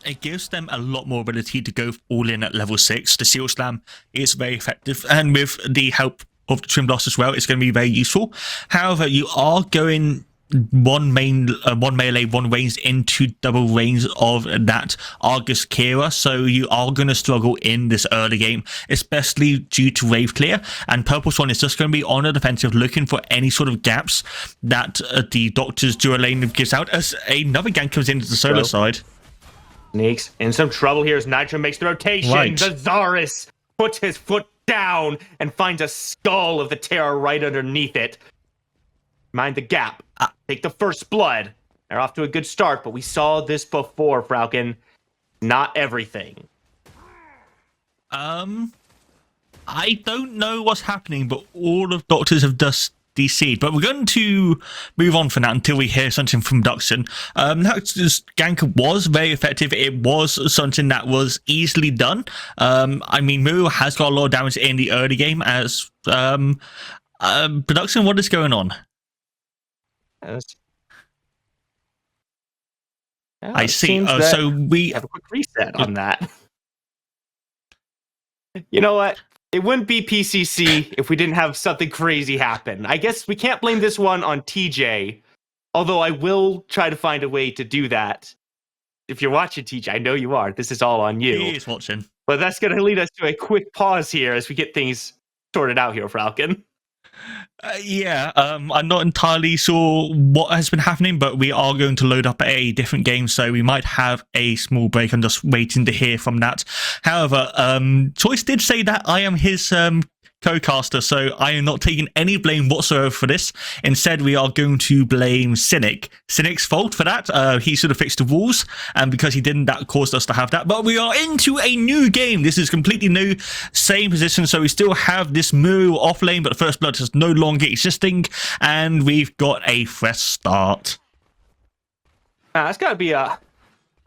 It gives them a lot more ability to go all in at level 6. The Seal Slam is very effective, and with the help of the Twin Blast as well, it's going to be very useful. However, you are going one melee, one range into double range of that Argus Kira, so you are going to struggle in this early game, especially due to wave clear. And Purple Swan is just going to be on the defensive, looking for any sort of gaps that the Doctor's dual lane gives out as another gank comes into the solo side. Sneaks in some trouble here as Nitro makes the rotation. Right. The Zaris puts his foot down and finds a skull of the Terror right underneath it. Mind the gap. Take the first blood. They're off to a good start, but we saw this before, Falcon. Not everything. I don't know what's happening, but all of Doctors have just DC'd, but we're going to move on for now until we hear something from production. That gank was very effective. It was something that was easily done. I mean, Muriel has got a lot of damage in the early game as production. What is going on? I see. So we have a quick reset on that. You know what? It wouldn't be PCC if we didn't have something crazy happen. I guess we can't blame this one on TJ, although I will try to find a way to do that. If you're watching, TJ, I know you are. This is all on you. He is watching. But that's going to lead us to a quick pause here as we get things sorted out here, Falcon. I'm not entirely sure what has been happening, but we are going to load up a different game, so we might have a small break. I'm just waiting to hear from that. However, Choice did say that I am his co-caster, so I am not taking any blame whatsoever for this. Instead, we are going to blame Cynic. Cynic's fault for that. He should have fixed the rules, and because he didn't, that caused us to have that. But we are into a new game. This is completely new, same position, so we still have this Muriel off lane, but the First Blood is no longer existing, and we've got a fresh start. It's got to be a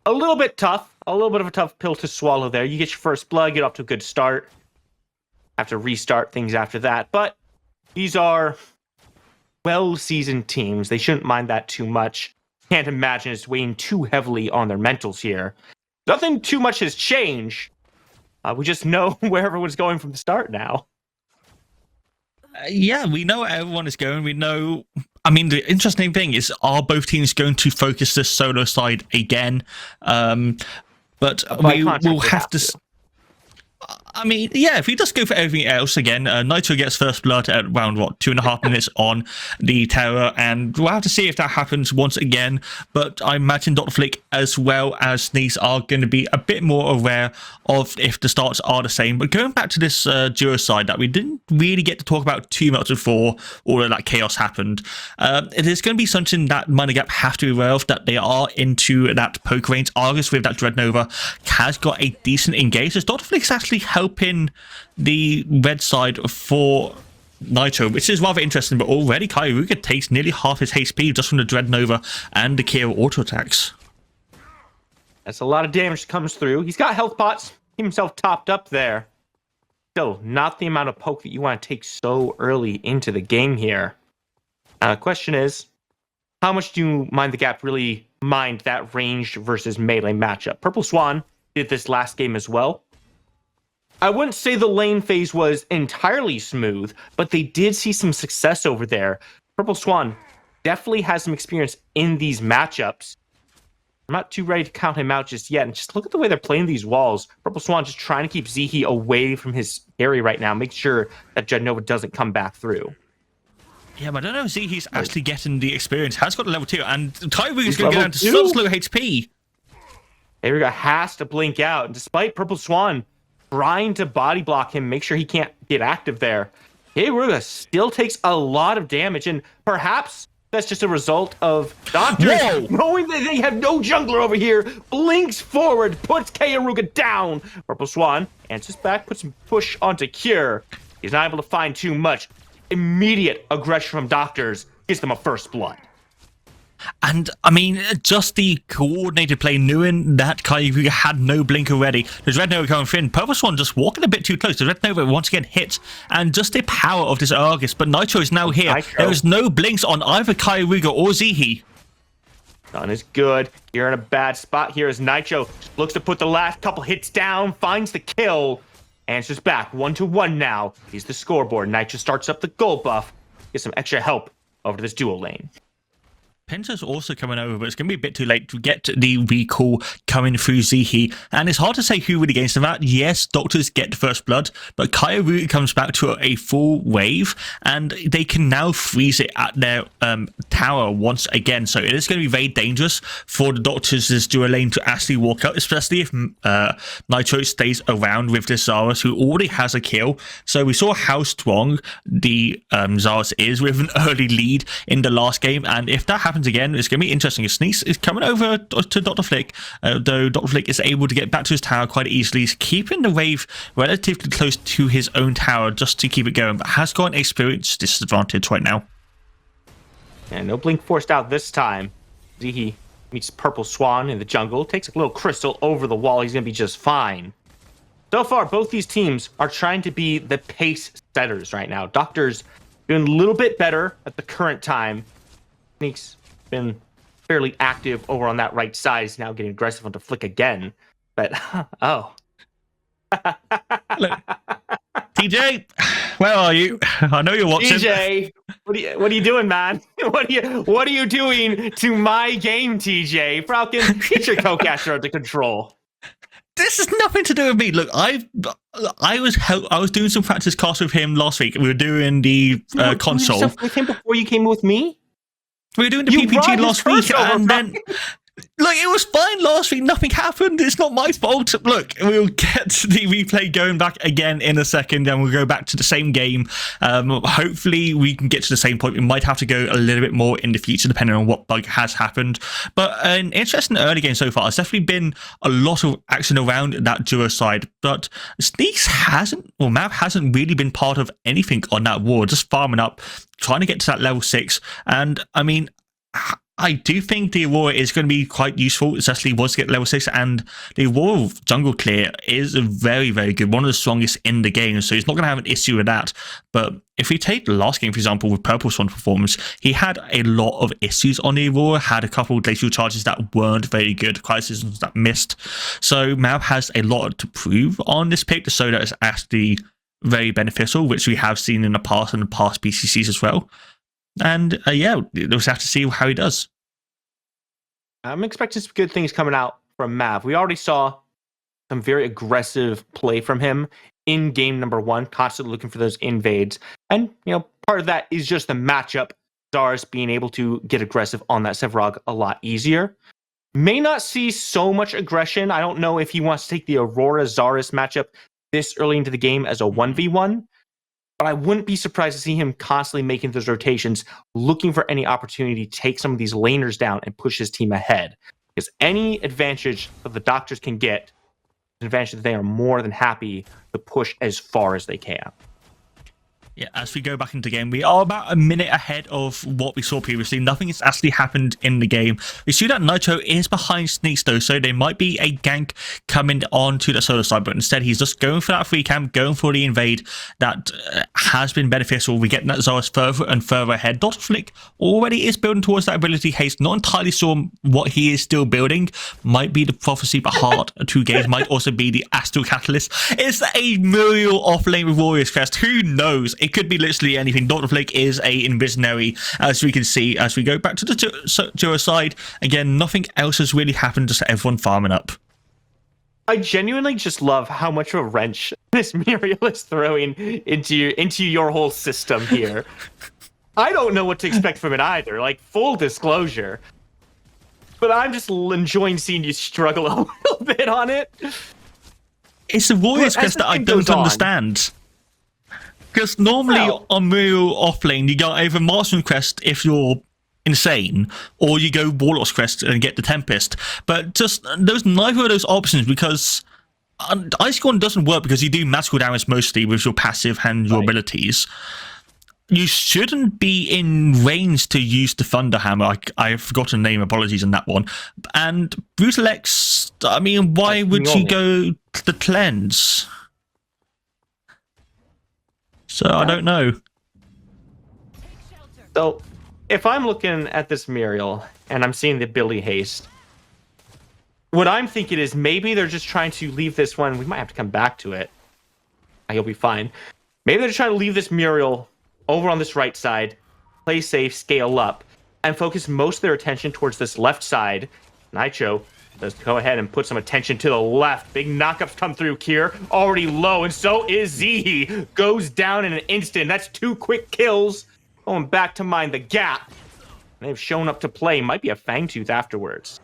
little bit tough, a little bit of a tough pill to swallow there. You get your first blood, get off to a good start. Have to restart things after that. But these are well-seasoned teams. They shouldn't mind that too much. Can't imagine it's weighing too heavily on their mentals here. Nothing too much has changed. We just know where everyone's going from the start now. Yeah, we know where everyone is going. We know. I mean, the interesting thing is, are both teams going to focus this solo side again? But we will have to. I mean, yeah, if we just go for everything else again, Nitro gets first blood at around, 2.5 minutes on the Terror, and we'll have to see if that happens once again. But I imagine Dr. Flick as well as Sneeze are going to be a bit more aware of if the starts are the same. But going back to this duo side that we didn't really get to talk about too much before all of that chaos happened, it is going to be something that Minor Gap have to be aware of, that they are into that poke range. Argus with that Dreadnova has got a decent engage, as Dr. Flick's actually helping the red side for Nitro, which is rather interesting. But already Kyruga takes nearly half his HP just from the Dreadnova and the Kira auto attacks. That's a lot of damage that comes through. He's got health pots. Keep himself topped up there. Still, not the amount of poke that you want to take so early into the game here. Question is, how much do you mind the gap really mind that ranged versus melee matchup? Purple Swan did this last game as well. I wouldn't say the lane phase was entirely smooth, but they did see some success over there. Purple Swan definitely has some experience in these matchups. I'm not too ready to count him out just yet. And just look at the way they're playing these walls. Purple Swan just trying to keep Zihi away from his carry right now. Make sure that Dreadnova doesn't come back through. Yeah, but I don't know if Zihi's actually getting the experience. Has got a level 2, and Kyruga is going to go down to such low HP. Kyruga has to blink out. And despite Purple Swan trying to body block him, make sure he can't get active there, Kyruga still takes a lot of damage. And perhaps that's just a result of Doctors knowing that they have no jungler over here, blinks forward, puts Kyruga down. Purple Swan answers back, puts some push onto Cure. He's not able to find too much. Immediate aggression from Doctors gives them a first blood. And, I mean, just the coordinated play, knowing that Kyruga had no blink already. There's Red Nova coming in. Purple Swan just walking a bit too close. The Red Nova once again hits. And just the power of this Argus. But Nitro is now here. There is no blinks on either Kyruga or Zihi. Done is good. You're in a bad spot here as Nitro looks to put the last couple hits down, finds the kill. Answers back, 1-1 now. He's the scoreboard. Nitro starts up the gold buff. Get some extra help over to this dual lane. Penta's also coming over, but it's going to be a bit too late to get the recall coming through Zihi. And it's hard to say who really gains from that. Yes, Doctors get the first blood, but Kyruga comes back to a full wave, and they can now freeze it at their tower once again. So it is going to be very dangerous for the Doctors' dual lane to actually walk out, especially if Nitro stays around with the Zarus, who already has a kill. So we saw how strong the Zarus is with an early lead in the last game, and if that happens again, it's going to be interesting. Sneeze is coming over to Dr. Flick, though Dr. Flick is able to get back to his tower quite easily. He's keeping the wave relatively close to his own tower just to keep it going, but has got an experience disadvantage right now. And no blink forced out this time. Zihi meets Purple Swan in the jungle, takes a little crystal over the wall. He's going to be just fine. So far, both these teams are trying to be the pace setters right now. Doctor's doing a little bit better at the current time. Sneak's been fairly active over on that right side. He's now getting aggressive onto Flick again. But, oh. Look, TJ, where are you? I know you're watching. TJ, what are you doing, man? What are you doing to my game, TJ? Falcon, get your co-caster under control. This has nothing to do with me. Look, I was doing some practice cast with him last week. We were doing the console. With him before you came with me? We were doing the PPG last week, and then look, it was fine last week. Nothing happened. It's not my fault. Look, we'll get the replay going back again in a second, and we'll go back to the same game. Hopefully, we can get to the same point. We might have to go a little bit more in the future, depending on what bug has happened. But an interesting early game so far. It's definitely been a lot of action around that duo side, but Sneaks Mav hasn't really been part of anything on that war. Just farming up, trying to get to that level 6, and I mean, I do think the Aurora is going to be quite useful, especially once you get level 6, and the Aurora jungle clear is very, very good, one of the strongest in the game, so he's not going to have an issue with that. But if we take the last game, for example, with Purple Swan's performance, he had a lot of issues on the Aurora, had a couple of glacial charges that weren't very good, criticisms that missed. So Mav has a lot to prove on this pick to show that it's actually very beneficial, which we have seen in the past and the past BCCs as well. And yeah, we'll just have to see how he does. I'm expecting some good things coming out from Mav. We already saw some very aggressive play from him in game number 1, constantly looking for those invades. And, part of that is just the matchup. Zaris being able to get aggressive on that Sevarog a lot easier. May not see so much aggression. I don't know if he wants to take the Aurora Zaris matchup this early into the game as a 1v1. But I wouldn't be surprised to see him constantly making those rotations, looking for any opportunity to take some of these laners down and push his team ahead. Because any advantage that the Doctors can get, an advantage that they are more than happy to push as far as they can. Yeah, as we go back into the game, we are about a minute ahead of what we saw previously. Nothing has actually happened in the game. We see that Nitro is behind Sneaks though, so there might be a gank coming on to the solo side, but instead he's just going for that free camp, going for the invade that has been beneficial. We get that Zaris further and further ahead. Dr. Flick already is building towards that ability haste. Not entirely sure what he is still building. Might be the Prophecy, but hard to gauge. Might also be the Astral Catalyst. It's a Muriel off lane with Warrior's Crest. Who knows? It could be literally anything. Dr. Flake is a invisionary, as we can see as we go back to the Jura side. Again, nothing else has really happened, just everyone farming up. I genuinely just love how much of a wrench this Muriel is throwing into your whole system here. I don't know what to expect from it either, like full disclosure. But I'm just enjoying seeing you struggle a little bit on it. It's the Warrior's Crest that I don't understand. Because normally on Muriel offlane, you go either Marksman's Crest if you're insane, or you go Warlock's Crest and get the Tempest. But just there's neither of those options, because Icecorn doesn't work because you do magical damage mostly with your passive and your abilities. You shouldn't be in range to use the Thunder Hammer. I've forgotten the name, apologies on that one. And Brutal X, I mean, why would you go to the Cleanse? So I don't know. So if I'm looking at this Muriel and I'm seeing the ability haste, what I'm thinking is maybe they're just trying to leave this one. We might have to come back to it. He'll be fine. Maybe they're trying to leave this Muriel over on this right side, play safe, scale up, and focus most of their attention towards this left side. Nitro does go ahead and put some attention to the left. Big knockups come through here. Already low, and so is Zihi. Goes down in an instant. That's 2 quick kills. Going back to mind the gap. They've shown up to play. Might be a Fangtooth afterwards.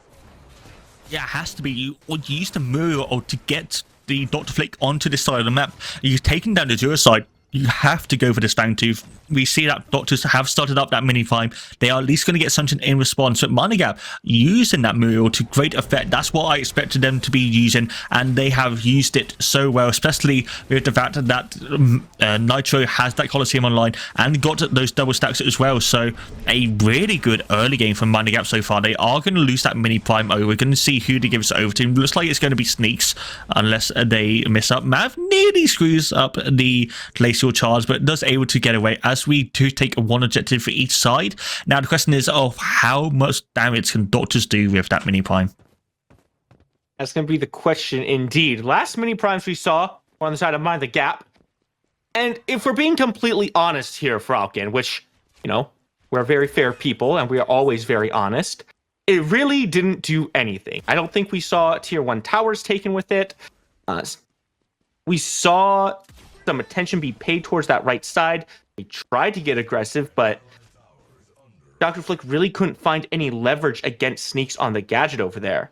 Yeah, it has to be. You use the Muriel to get the Dr. Flick onto this side of the map. You've taken down the Jura side. You have to go for this Fangtooth. We see that Doctors have started up that mini farm. They are at least going to get something in response. But Mana Gap using that Muriel to great effect. That's what I expected them to be using, and they have used it so well, especially with the fact that Nitro has that Colosseum online and got those double stacks as well. So a really good early game from Mana Gap so far. They are going to lose that mini prime over. We're going to see who they give it over to. Looks like it's going to be Sneaks unless they miss up. Mav nearly screws up the glacial charge, but does able to get away as we do take one objective for each side. Now the question is of how much damage can Doctors do with that mini prime? That's going to be the question indeed. Last mini primes we saw were on the side of Mind the Gap. And if we're being completely honest here, Falcon, which, we're very fair people and we are always very honest, it really didn't do anything. I don't think we saw tier 1 towers taken with it. We saw some attention be paid towards that right side. They tried to get aggressive, but Dr. Flick really couldn't find any leverage against Sneaks on the gadget over there.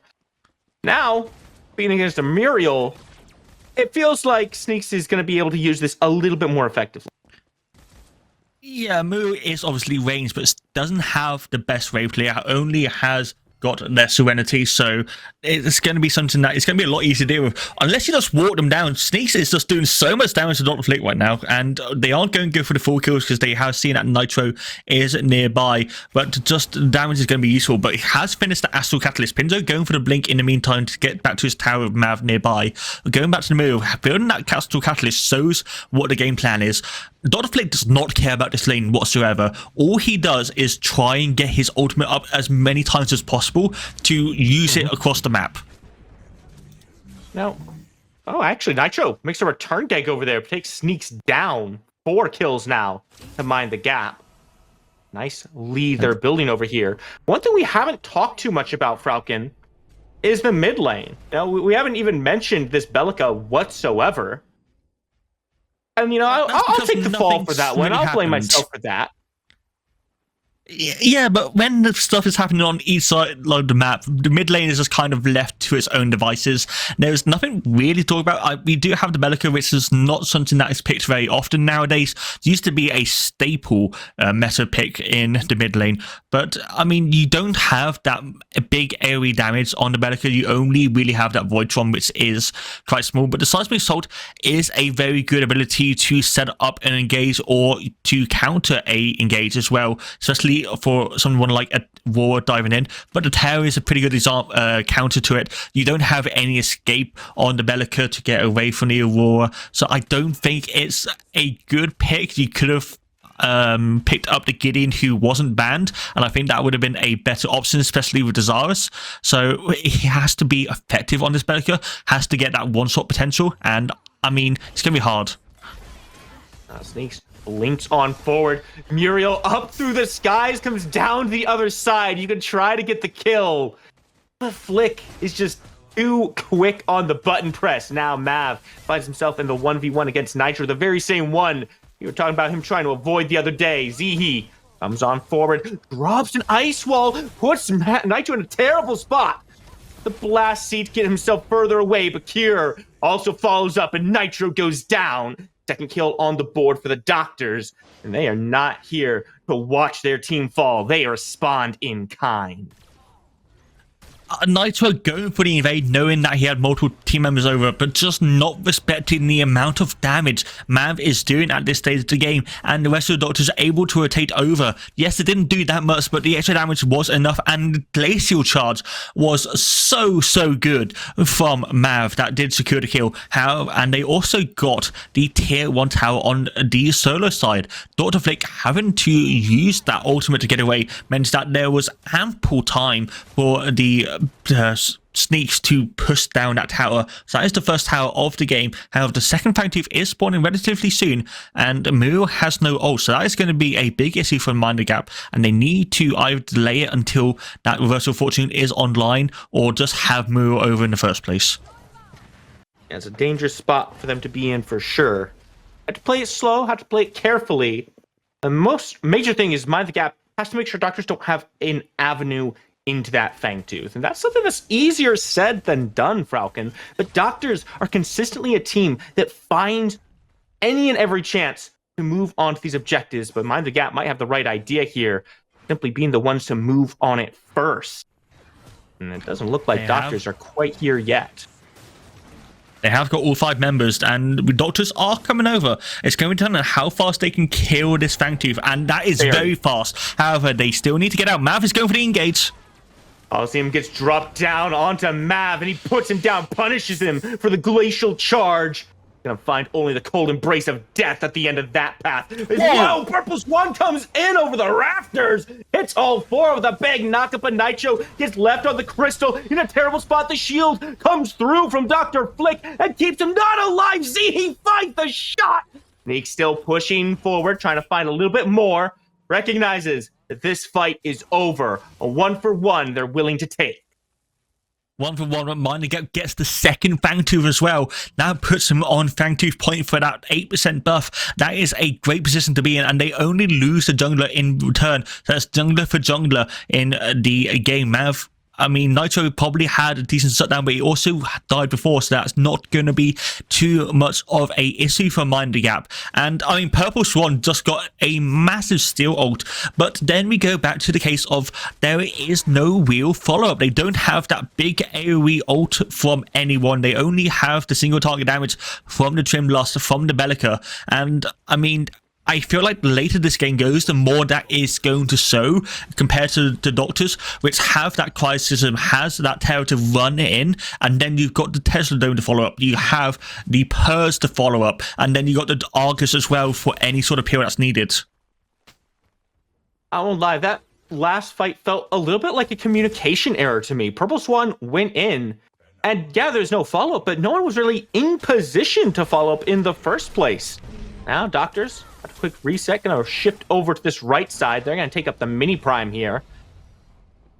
Now, being against a Muriel, it feels like Sneaks is going to be able to use this a little bit more effectively. Yeah, Muriel is obviously ranged, but doesn't have the best wave player. Only has got their Serenity, so it's going to be something that it's going to be a lot easier to deal with. Unless you just walk them down, Sneaks is just doing so much damage to Dr. Flick right now, and they aren't going to go for the full kills because they have seen that Nitro is nearby, but just damage is going to be useful. But he has finished the Astral Catalyst. Pinzo going for the Blink in the meantime to get back to his tower with Mav nearby. Going back to the middle, building that Astral Catalyst shows what the game plan is. Dr. Flick does not care about this lane whatsoever. All he does is try and get his ultimate up as many times as possible to use it across the map. Now, actually, Nitro makes a return gank over there. Takes Sneaks down. 4 kills now to mind the gap. Nice lead they're building over here. One thing we haven't talked too much about, Falcon, is the mid lane. Now, we haven't even mentioned this Belica whatsoever. And, I'll take the fall for that one. I'll blame myself for that. Yeah, but when the stuff is happening on each side of the map, the mid lane is just kind of left to its own devices. There's nothing really to talk about. We do have the Belica, which is not something that is picked very often nowadays. It used to be a staple meta pick in the mid lane, but I mean, you don't have that big AoE damage on the Belica. You only really have that Voidtron, which is quite small. But the Seismic Assault is a very good ability to set up an engage or to counter a engage as well, especially for someone like a Aurora diving in. But the tower is a pretty good example, counter to it. You don't have any escape on the Belica to get away from the Aurora, so I don't think it's a good pick. You could have picked up the Gideon who wasn't banned, and I think that would have been a better option, especially with the Zarus. So he has to be effective on this Belica, has to get that one-shot potential, and I mean, it's going to be hard. Sneaks links on forward. Muriel up through the skies, comes down the other side. You can try to get the kill. The Flick is just too quick on the button press. Now Mav finds himself in the 1v1 against Nitro, the very same one you were talking about him trying to avoid the other day. Zihi comes on forward, drops an ice wall, puts Nitro in a terrible spot. The blast seat get himself further away, but Kier also follows up and Nitro goes down. Second kill on the board for the Doctors, and they are not here to watch their team fall. They respond in kind. Nitro going for the invade, knowing that he had multiple team members over, but just not respecting the amount of damage Mav is doing at this stage of the game, and the rest of the Doctors are able to rotate over. Yes, it didn't do that much, but the extra damage was enough, and the Glacial Charge was so good from Mav that did secure the kill. And they also got the tier 1 tower on the solo side. Dr. Flick having to use that ultimate to get away meant that there was ample time for the Sneaks to push down that tower. So that is the first tower of the game. However, the second Fangtooth is spawning relatively soon, and Muriel has no ult, so that is going to be a big issue for Mind the Gap, and they need to either delay it until that Reversal of Fortune is online, or just have Muriel over in the first place. Yeah, it's a dangerous spot for them to be in for sure. Have to play it slow, have to play it carefully. The most major thing is Mind the Gap has to make sure Doctors don't have an avenue into that Fangtooth. And that's something that's easier said than done, Falcon. But Doctors are consistently a team that finds any and every chance to move on to these objectives. But Mind the Gap might have the right idea here, simply being the ones to move on it first. And it doesn't look like Doctors are quite here yet. They have got all 5 members, and the Doctors are coming over. It's going to turn on how fast they can kill this Fangtooth, and that is very fast. However, they still need to get out. Mav is going for the engage. Coliseum gets dropped down onto Mav, and he puts him down, punishes him for the Glacial Charge. Gonna find only the cold embrace of death at the end of that path. Whoa! Purple Swan comes in over the rafters, hits all 4 with a big knockup, and Nitro gets left on the crystal in a terrible spot. The shield comes through from Dr. Flick and keeps him not alive. He fights the shot. Sneak still pushing forward, trying to find a little bit more. Recognizes that this fight is over. A 1-for-1 they're willing to take. 1-for-1, Mind the Gap gets the second Fangtooth as well. That puts him on Fangtooth point for that 8% buff. That is a great position to be in, and they only lose the jungler in return. So that's jungler for jungler in the game. Mav I mean, Nitro probably had a decent shutdown, but he also died before, so that's not going to be too much of a issue for Mind the Gap. And I mean, Purple Swan just got a massive steal ult, but then we go back to the case of there is no real follow-up. They don't have that big AoE ult from anyone. They only have the single target damage from the Trim Lust, from the Bellica. And I mean, I feel like the later this game goes, the more that is going to show compared to the Doctors, which have that quiet system, has that Terror to run in, and then you've got the Tesla Dome to follow up. You have the Purrs to follow up, and then you got the Argus as well for any sort of period that's needed. I won't lie, that last fight felt a little bit like a communication error to me. Purple Swan went in, and yeah, there's no follow-up, but no one was really in position to follow up in the first place. Now, Doctors, a quick reset, gonna shift over to this right side. They're gonna take up the mini prime here.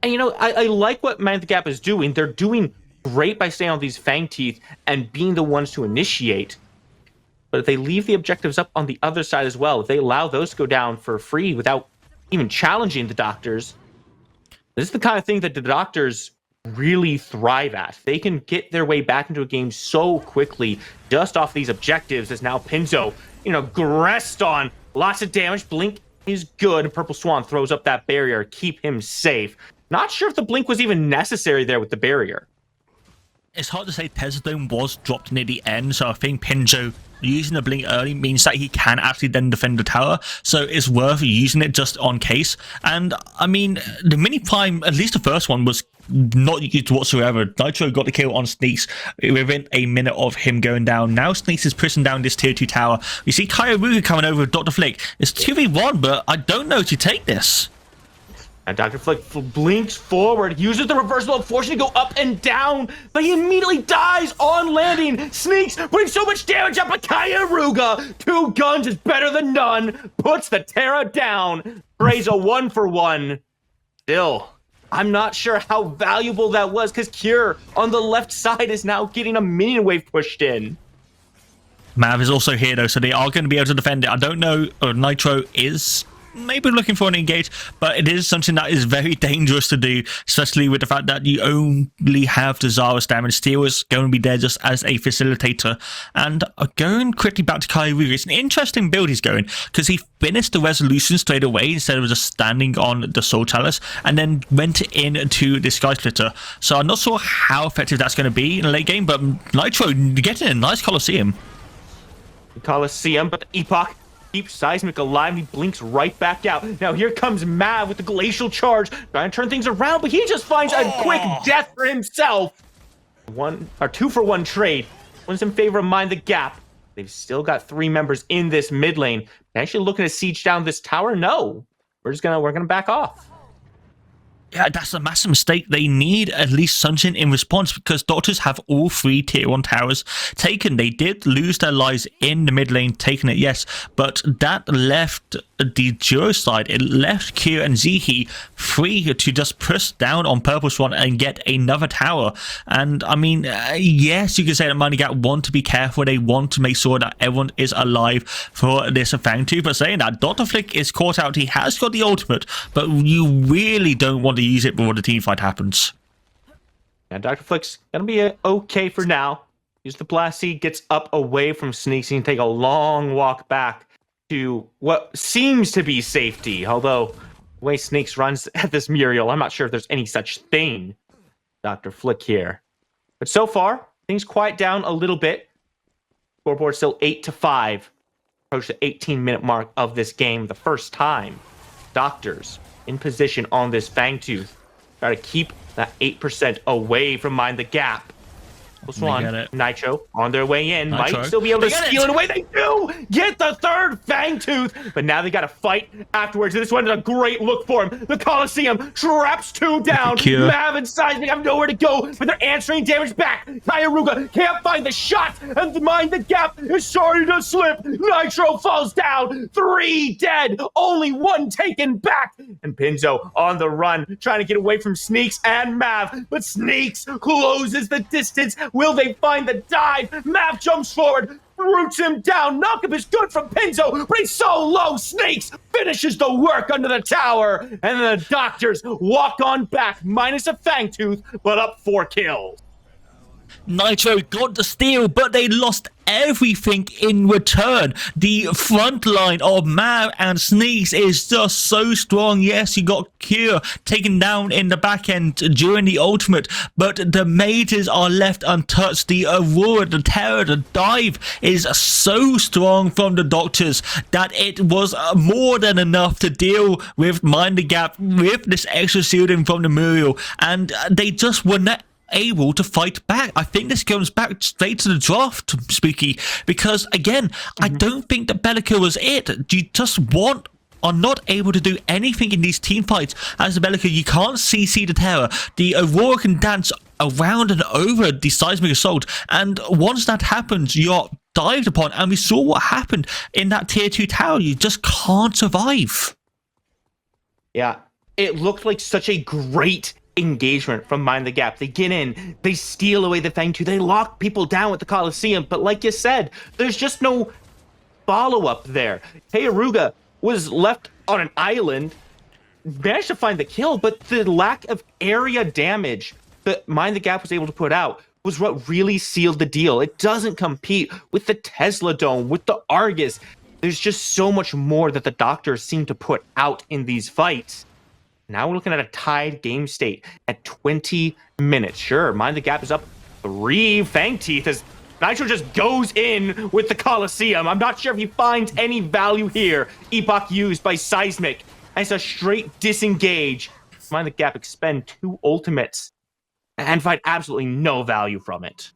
And you know, I like what Mind the Gap is doing. They're doing great by staying on these Fang Teeth and being the ones to initiate. But if they leave the objectives up on the other side as well, if they allow those to go down for free without even challenging the Doctors, this is the kind of thing that the Doctors really thrive at. They can get their way back into a game so quickly just off these objectives, as now Pinzo, you know, gressed on lots of damage. Blink is good. Purple Swan throws up that barrier, keep him safe. Not sure if the blink was even necessary there with the barrier. It's hard to say. Tesla Dome was dropped near the end, so I think Pinjo using the blink early means that he can actually then defend the tower, so it's worth using it just on case. And I mean, the mini prime, at least the first one, was not used whatsoever. Nitro got the kill on Sneaks within a minute of him going down. Now Sneaks is pushing down this tier 2 tower. You see Kyoruga coming over with Dr. Flick. It's 2v1, but I don't know if you take this. And Dr. Flick blinks forward, uses the reversal, forcing to go up and down, but he immediately dies on landing. Sneaks putting so much damage up, but Kyoruga, 2 guns is better than none, puts the Terra down, prays a 1-for-1. Still, I'm not sure how valuable that was, because Cure on the left side is now getting a minion wave pushed in. Mav is also here though, so they are going to be able to defend it. I don't know, Nitro is maybe looking for an engage, but it is something that is very dangerous to do, especially with the fact that you only have the Zarus damage. Steel is going to be there just as a facilitator. And going quickly back to Kyoruga, it's an interesting build he's going, because he finished the resolution straight away instead of just standing on the Soul Chalice, and then went into the Sky Splitter. So I'm not sure how effective that's going to be in the late game, but Nitro getting a nice Colosseum. Colosseum, but Epoch keeps Seismic alive, and he blinks right back out. Now here comes Mav with the Glacial Charge, trying to turn things around, but he just finds a quick death for himself. 2-for-1 trade. One's in favor of Mind the Gap. They've still got 3 members in this mid lane. They're actually looking to siege down this tower? No. We're gonna back off. Yeah, that's a massive mistake. They need at least something in response, because Doctors have all 3 tier 1 towers taken. They did lose their lives in the mid lane, taking it, yes, but that left the duo side. It left Q and Zihi free to just push down on Purple Swan and get another tower. And I mean, yes, you can say that Mind the Gap want to be careful. They want to make sure that everyone is alive for this Fang 2. But saying that, Dr. Flick is caught out. He has got the ultimate, but you really don't want to use it before the team fight happens. Yeah, Dr. Flick's gonna be okay for now. Use the Blast Seed, gets up away from Sneaks, and take a long walk back to what seems to be safety. Although, the way Sneaks runs at this Muriel, I'm not sure if there's any such thing. Dr. Flick here. But so far, things quiet down a little bit. Scoreboard still 8-5. Approach the 18-minute mark of this game. The first time Doctors in position on this Fangtooth. Try to keep that 8% away from Mind the Gap. Swan, Nitro on their way in. Nitro might still be able to steal it away. They do get the third Fangtooth, but now they got to fight afterwards. This one is a great look for him. The Colosseum traps 2 down. Mav and Seismic have nowhere to go, but they're answering damage back. Kyoruga can't find the shot, and Mind the Gap is starting to slip. Nitro falls down. 3 dead, only 1 taken back. And Pinzo on the run, trying to get away from Sneaks and Mav, but Sneaks closes the distance. Will they find the dive? Mav jumps forward, roots him down. Knockup is good from Pinzo, but he's so low. Snakes finishes the work under the tower, and the doctors walk on back, minus a Fangtooth, but up 4 kills. Nitro got the steal, but they lost everything in return. The front line of Mav and Sneaks is just so strong. Yes, you got Cure taken down in the back end during the ultimate, but the mages are left untouched. The Aurora, the Terror, the dive is so strong from the Doctors that it was more than enough to deal with Mind the Gap with this extra shielding from the Muriel, and they just were not able to fight back. I think this comes back straight to the draft, Spooky, because again, I don't think that Bellica was it. You just are not able to do anything in these team fights. As a Bellica, you can't CC the Terror. The Aurora can dance around and over the seismic assault, and once that happens, you're dived upon, and we saw what happened in that tier 2 tower. You just can't survive. Yeah, it looked like such a great engagement from Mind the Gap. They get in, they steal away the Fangtooth, they lock people down with the Coliseum, but like you said, there's just no follow-up there. Heyaruga was left on an island, managed to find the kill, but the lack of area damage that Mind the Gap was able to put out was what really sealed the deal. It doesn't compete with the Tesla Dome, with the Argus. There's just so much more that the Doctors seem to put out in these fights. Now we're looking at a tied game state at 20 minutes. Sure, Mind the Gap is up 3 Fangteeth as Nitro just goes in with the Coliseum. I'm not sure if he finds any value here. Epoch used by Seismic. And it's a straight disengage. Mind the Gap expend 2 ultimates and find absolutely no value from it.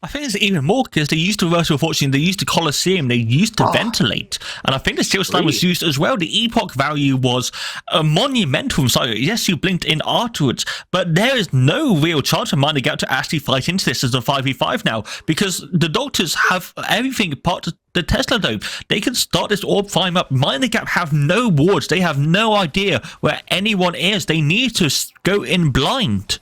I think it's even more because they used to Reversal of Fortune, they used the Colosseum, they used to ventilate. And I think the Steel Slam was used as well. The Epoch value was monumental. So yes, you blinked in afterwards, but there is no real chance for Mind the Gap to actually fight into this as a 5v5 now, because the Doctors have everything part of the Tesla Dome. They can start this orb climb up. Mind the Gap have no wards. They have no idea where anyone is. They need to go in blind.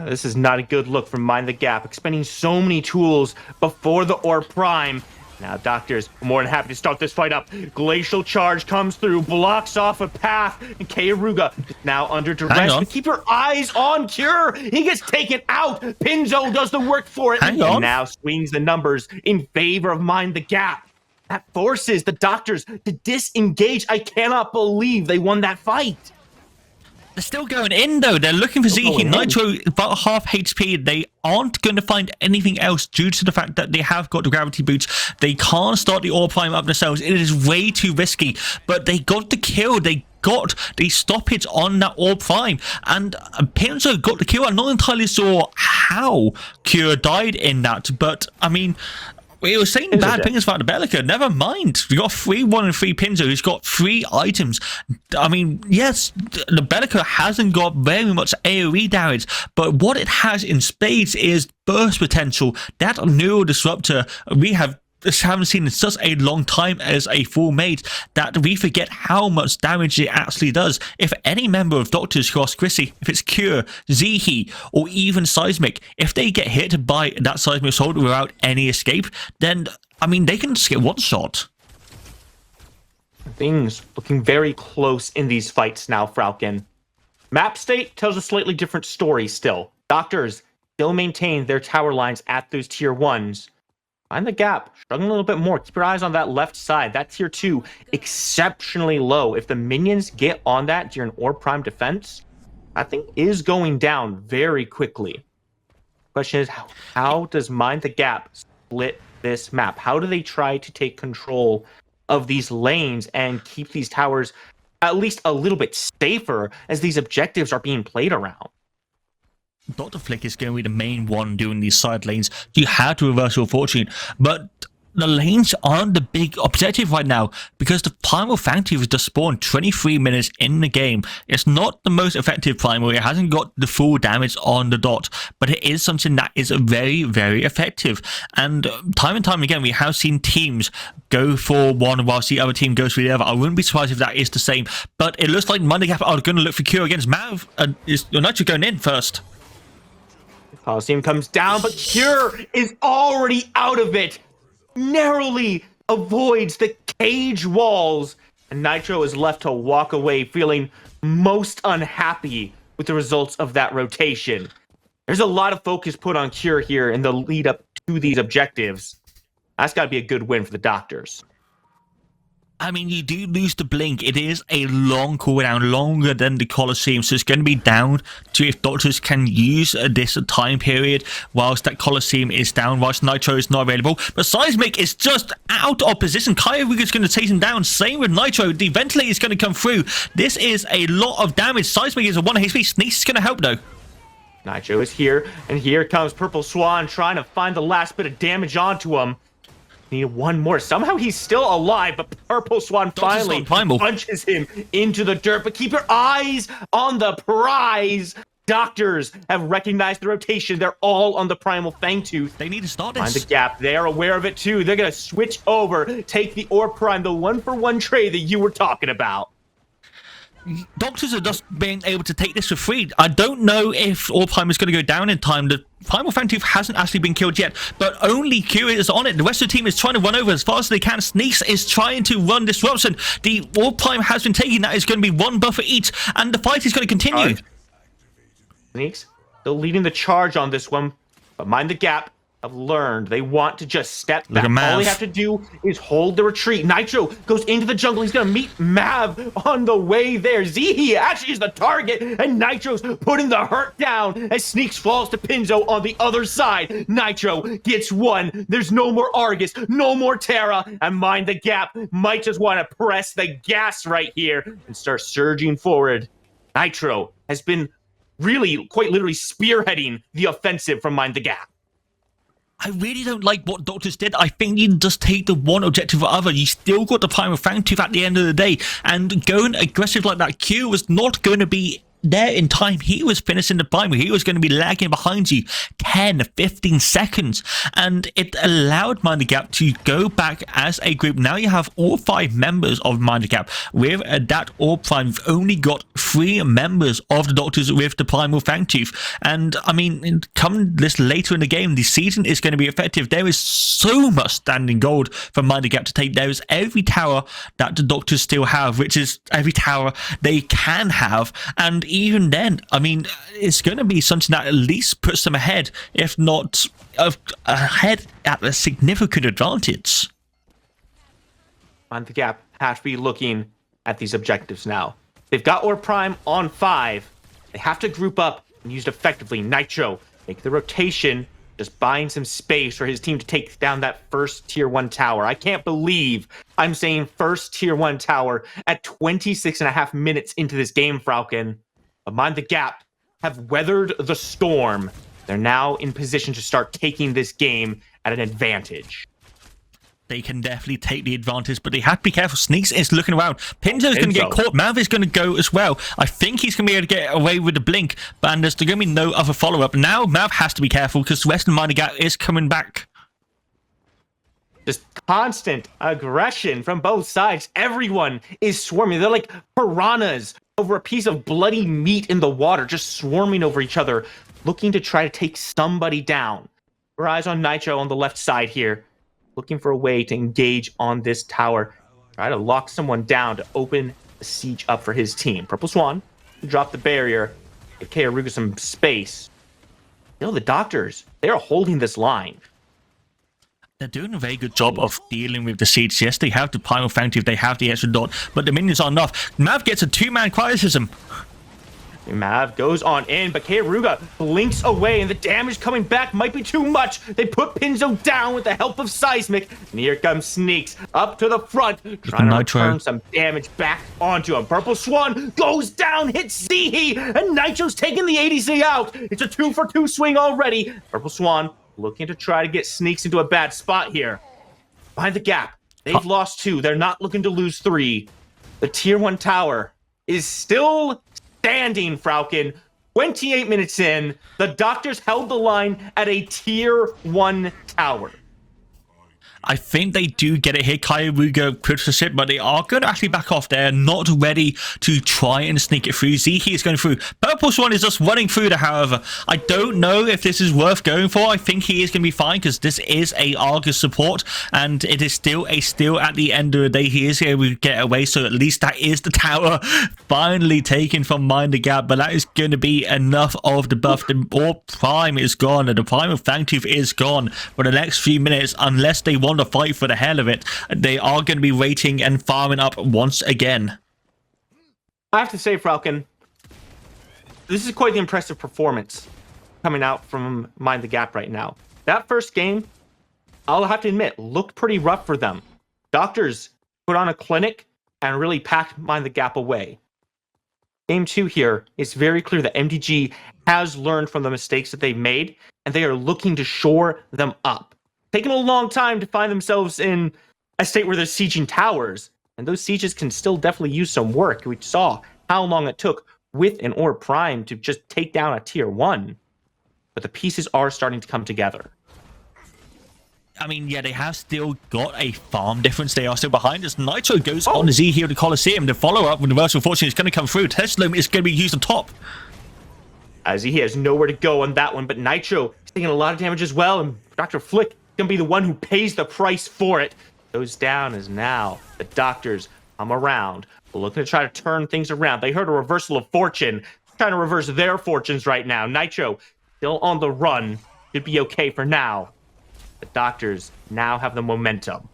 This is not a good look from Mind the Gap, expending so many tools before the Orb Prime. Now, Doctors are more than happy to start this fight up. Glacial Charge comes through, blocks off a path, and Heyaruga is now under duress. But keep your eyes on Cure. He gets taken out. Pinzo does the work for it, and now swings the numbers in favor of Mind the Gap. That forces the Doctors to disengage. I cannot believe they won that fight. They're still going in, though. They're looking for Zeke. Nitro, about half HP. They aren't going to find anything else due to the fact that they have got the gravity boots. They can't start the Orb Prime up themselves. It is way too risky. But they got the kill. They got the stoppage on that Orb Prime. And Pinzo got the kill. I'm not entirely sure how Cure died in that. But, I mean, we were saying bad things about the Bellica. Never mind. We got 3-1 and 3 Pinzo. He's got 3 items. I mean, yes, the Bellica hasn't got very much AoE damage, but what it has in spades is burst potential. That neural disruptor we haven't seen in such a long time as a full mate that we forget how much damage it actually does. If any member of Doctors cross Chrissy, if it's Cure, Zihi, or even Seismic, if they get hit by that Seismic Assault without any escape, then, I mean, they can just get one shot. Things looking very close in these fights now, Falcon. Map state tells a slightly different story still. Doctors still maintain their tower lines at those tier 1s. Mind the Gap, struggling a little bit more. Keep your eyes on that left side. That tier 2, exceptionally low. If the minions get on that during Orb Prime defense, that thing is going down very quickly. Question is, how does Mind the Gap split this map? How do they try to take control of these lanes and keep these towers at least a little bit safer as these objectives are being played around? Dr. Flick is going to be the main one doing these side lanes. You have to reverse your fortune, but the lanes aren't the big objective right now because the Primal Fangtooth has just spawned 23 minutes in the game. It's not the most effective Primal. It hasn't got the full damage on the dot, but it is something that is very, very effective. And time and time again, we have seen teams go for one whilst the other team goes for the other. I wouldn't be surprised if that is the same, but it looks like Mind the Gap are going to look for Cure against Mav, and is Nitro going in first. Coliseum comes down, but Cure is already out of it. Narrowly avoids the cage walls. And Nitro is left to walk away feeling most unhappy with the results of that rotation. There's a lot of focus put on Cure here in the lead up to these objectives. That's got to be a good win for the Doctors. I mean, you do lose the blink. It is a long cooldown, longer than the Colosseum, so it's going to be down to if Doctors can use this time period whilst that Colosseum is down, whilst Nitro is not available. But Seismic is just out of position. Kyogre is going to chase him down. Same with Nitro. The Ventilator is going to come through. This is a lot of damage. Seismic is a 1 HP. Sneaks is going to help, though. Nitro is here, and here comes Purple Swan trying to find the last bit of damage onto him. Need one more. Somehow he's still alive, but Purple Swan finally punches him into the dirt. But keep your eyes on the prize. Doctors have recognized the rotation. They're all on the Primal Fangtooth. They need to start this. Find the gap. They are aware of it too. They're going to switch over, take the Orb Prime, the 1-for-1 trade that you were talking about. Doctors are just being able to take this for free. I don't know if Orb Prime is going to go down in time. The Primal Fangtooth hasn't actually been killed yet, but only Q is on it. The rest of the team is trying to run over as fast as they can. Sneaks is trying to run Disruption. The Orb Prime has been taken. That is going to be one buff for each, and the fight is going to continue. Sneaks still leading the charge on this one, but mind the gap. Have learned they want to just step back. All they have to do is hold the retreat. Nitro goes into the jungle. He's gonna meet Mav on the way there. Zihi actually is the target, and Nitro's putting the hurt down as Sneaks falls to Pinzo on the other side. Nitro gets one. There's no more Argus, no more Terra, and mind the gap. Might just want to press the gas right here and start surging forward. Nitro has been really, quite literally spearheading the offensive from Mind the Gap. I really don't like what Doctors did. I think you just take the one objective or other. You still got the Primal Fangtooth at the end of the day. And going aggressive like that, Q was not going to be there in time. He was finishing the Primal. He was going to be lagging behind you 10, 15 seconds. And it allowed Mind the Gap to go back as a group. Now you have all 5 members of Mind the Gap. With that Orb Prime, you've only got 3 members of the Doctors with the Primal Fangtooth. And I mean, come this later in the game, the season is going to be effective. There is so much standing gold for Mind the Gap to take. There is every tower that the Doctors still have, which is every tower they can have. And even then, I mean, it's going to be something that at least puts them ahead, if not ahead at a significant advantage. Mind the Gap have to be looking at these objectives now. They've got Orb Prime on 5. They have to group up and use it effectively. Nitro, make the rotation, just buying some space for his team to take down that first tier 1 tower. I can't believe I'm saying first tier 1 tower at 26 and a half minutes into this game, Falcon. But Mind the Gap have weathered the storm. They're now in position to start taking this game at an advantage. They can definitely take the advantage, but they have to be careful. Sneaks is looking around. Pinzo's going to get caught. Mav is going to go as well. I think he's going to be able to get away with the blink, but there's going to be no other follow-up. Now Mav has to be careful because the rest of Mind the Gap is coming back. Just constant aggression from both sides. Everyone is swarming. They're like piranhas over a piece of bloody meat in the water, just swarming over each other, looking to try to take somebody down. Our eyes on Nitro on the left side here, looking for a way to engage on this tower, try to lock someone down to open the siege up for his team. Purple Swan drop the barrier, give Kayaruga some space. You know, the Doctors, they are holding this line. They're doing a very good job of dealing with the siege. Yes, they have the Primal Fangtooth, they have the extra dot, but the minions are enough. Mav gets a 2-man criticism. Mav goes on in, but Kayaruga blinks away, and the damage coming back might be too much. They put Pinzo down with the help of Seismic, and here comes Sneaks up to the front, trying to return some damage back onto him. Purple Swan goes down, hits Zihi, and Nitro's taking the ADC out. It's a 2-for-2 swing already. Purple Swan looking to try to get Sneaks into a bad spot here. Behind the Gap, they've lost 2. They're not looking to lose 3. The tier 1 tower is still standing, Falcon. 28 minutes in, the Doctors held the line at a tier 1 tower. I think they do get it here. Kairuga Predecessor, but they are going to actually back off. They're not ready to try and sneak it through. Zeeky is going through. Purple Swan is just running through there, however. I don't know if this is worth going for. I think he is going to be fine because this is a Argus support and it is still a steal at the end of the day. He is able to get away, so at least that is the tower finally taken from Mind the Gap, but that is going to be enough of the buff. The Orb Prime is gone and the Prime of Fangtooth is gone for the next few minutes. Unless they want to fight for the hell of it, they are going to be waiting and farming up once again. I have to say, Falcon, this is quite the impressive performance coming out from Mind the Gap right now. That first game, I'll have to admit, looked pretty rough for them. Doctors put on a clinic and really packed Mind the Gap away. Game 2 here, it's very clear that MTG has learned from the mistakes that they've made, and they are looking to shore them up. Taking a long time to find themselves in a state where they're sieging towers, and those sieges can still definitely use some work. We saw how long it took with an Orb Prime to just take down a tier 1, but the pieces are starting to come together. I mean, yeah, they have still got a farm difference. They are still behind as Nitro goes on the Z here to Coliseum. The follow-up with Reversal of Fortune is going to come through. Tesla is going to be used on top. As he has nowhere to go on that one, but Nitro is taking a lot of damage as well, and Dr. Flick is going to be the one who pays the price for it. Goes down as now the Doctors come around, looking to try to turn things around. They heard a Reversal of Fortune, trying to reverse their fortunes right now. Nitro still on the run, should be okay for now. The Doctors now have the momentum.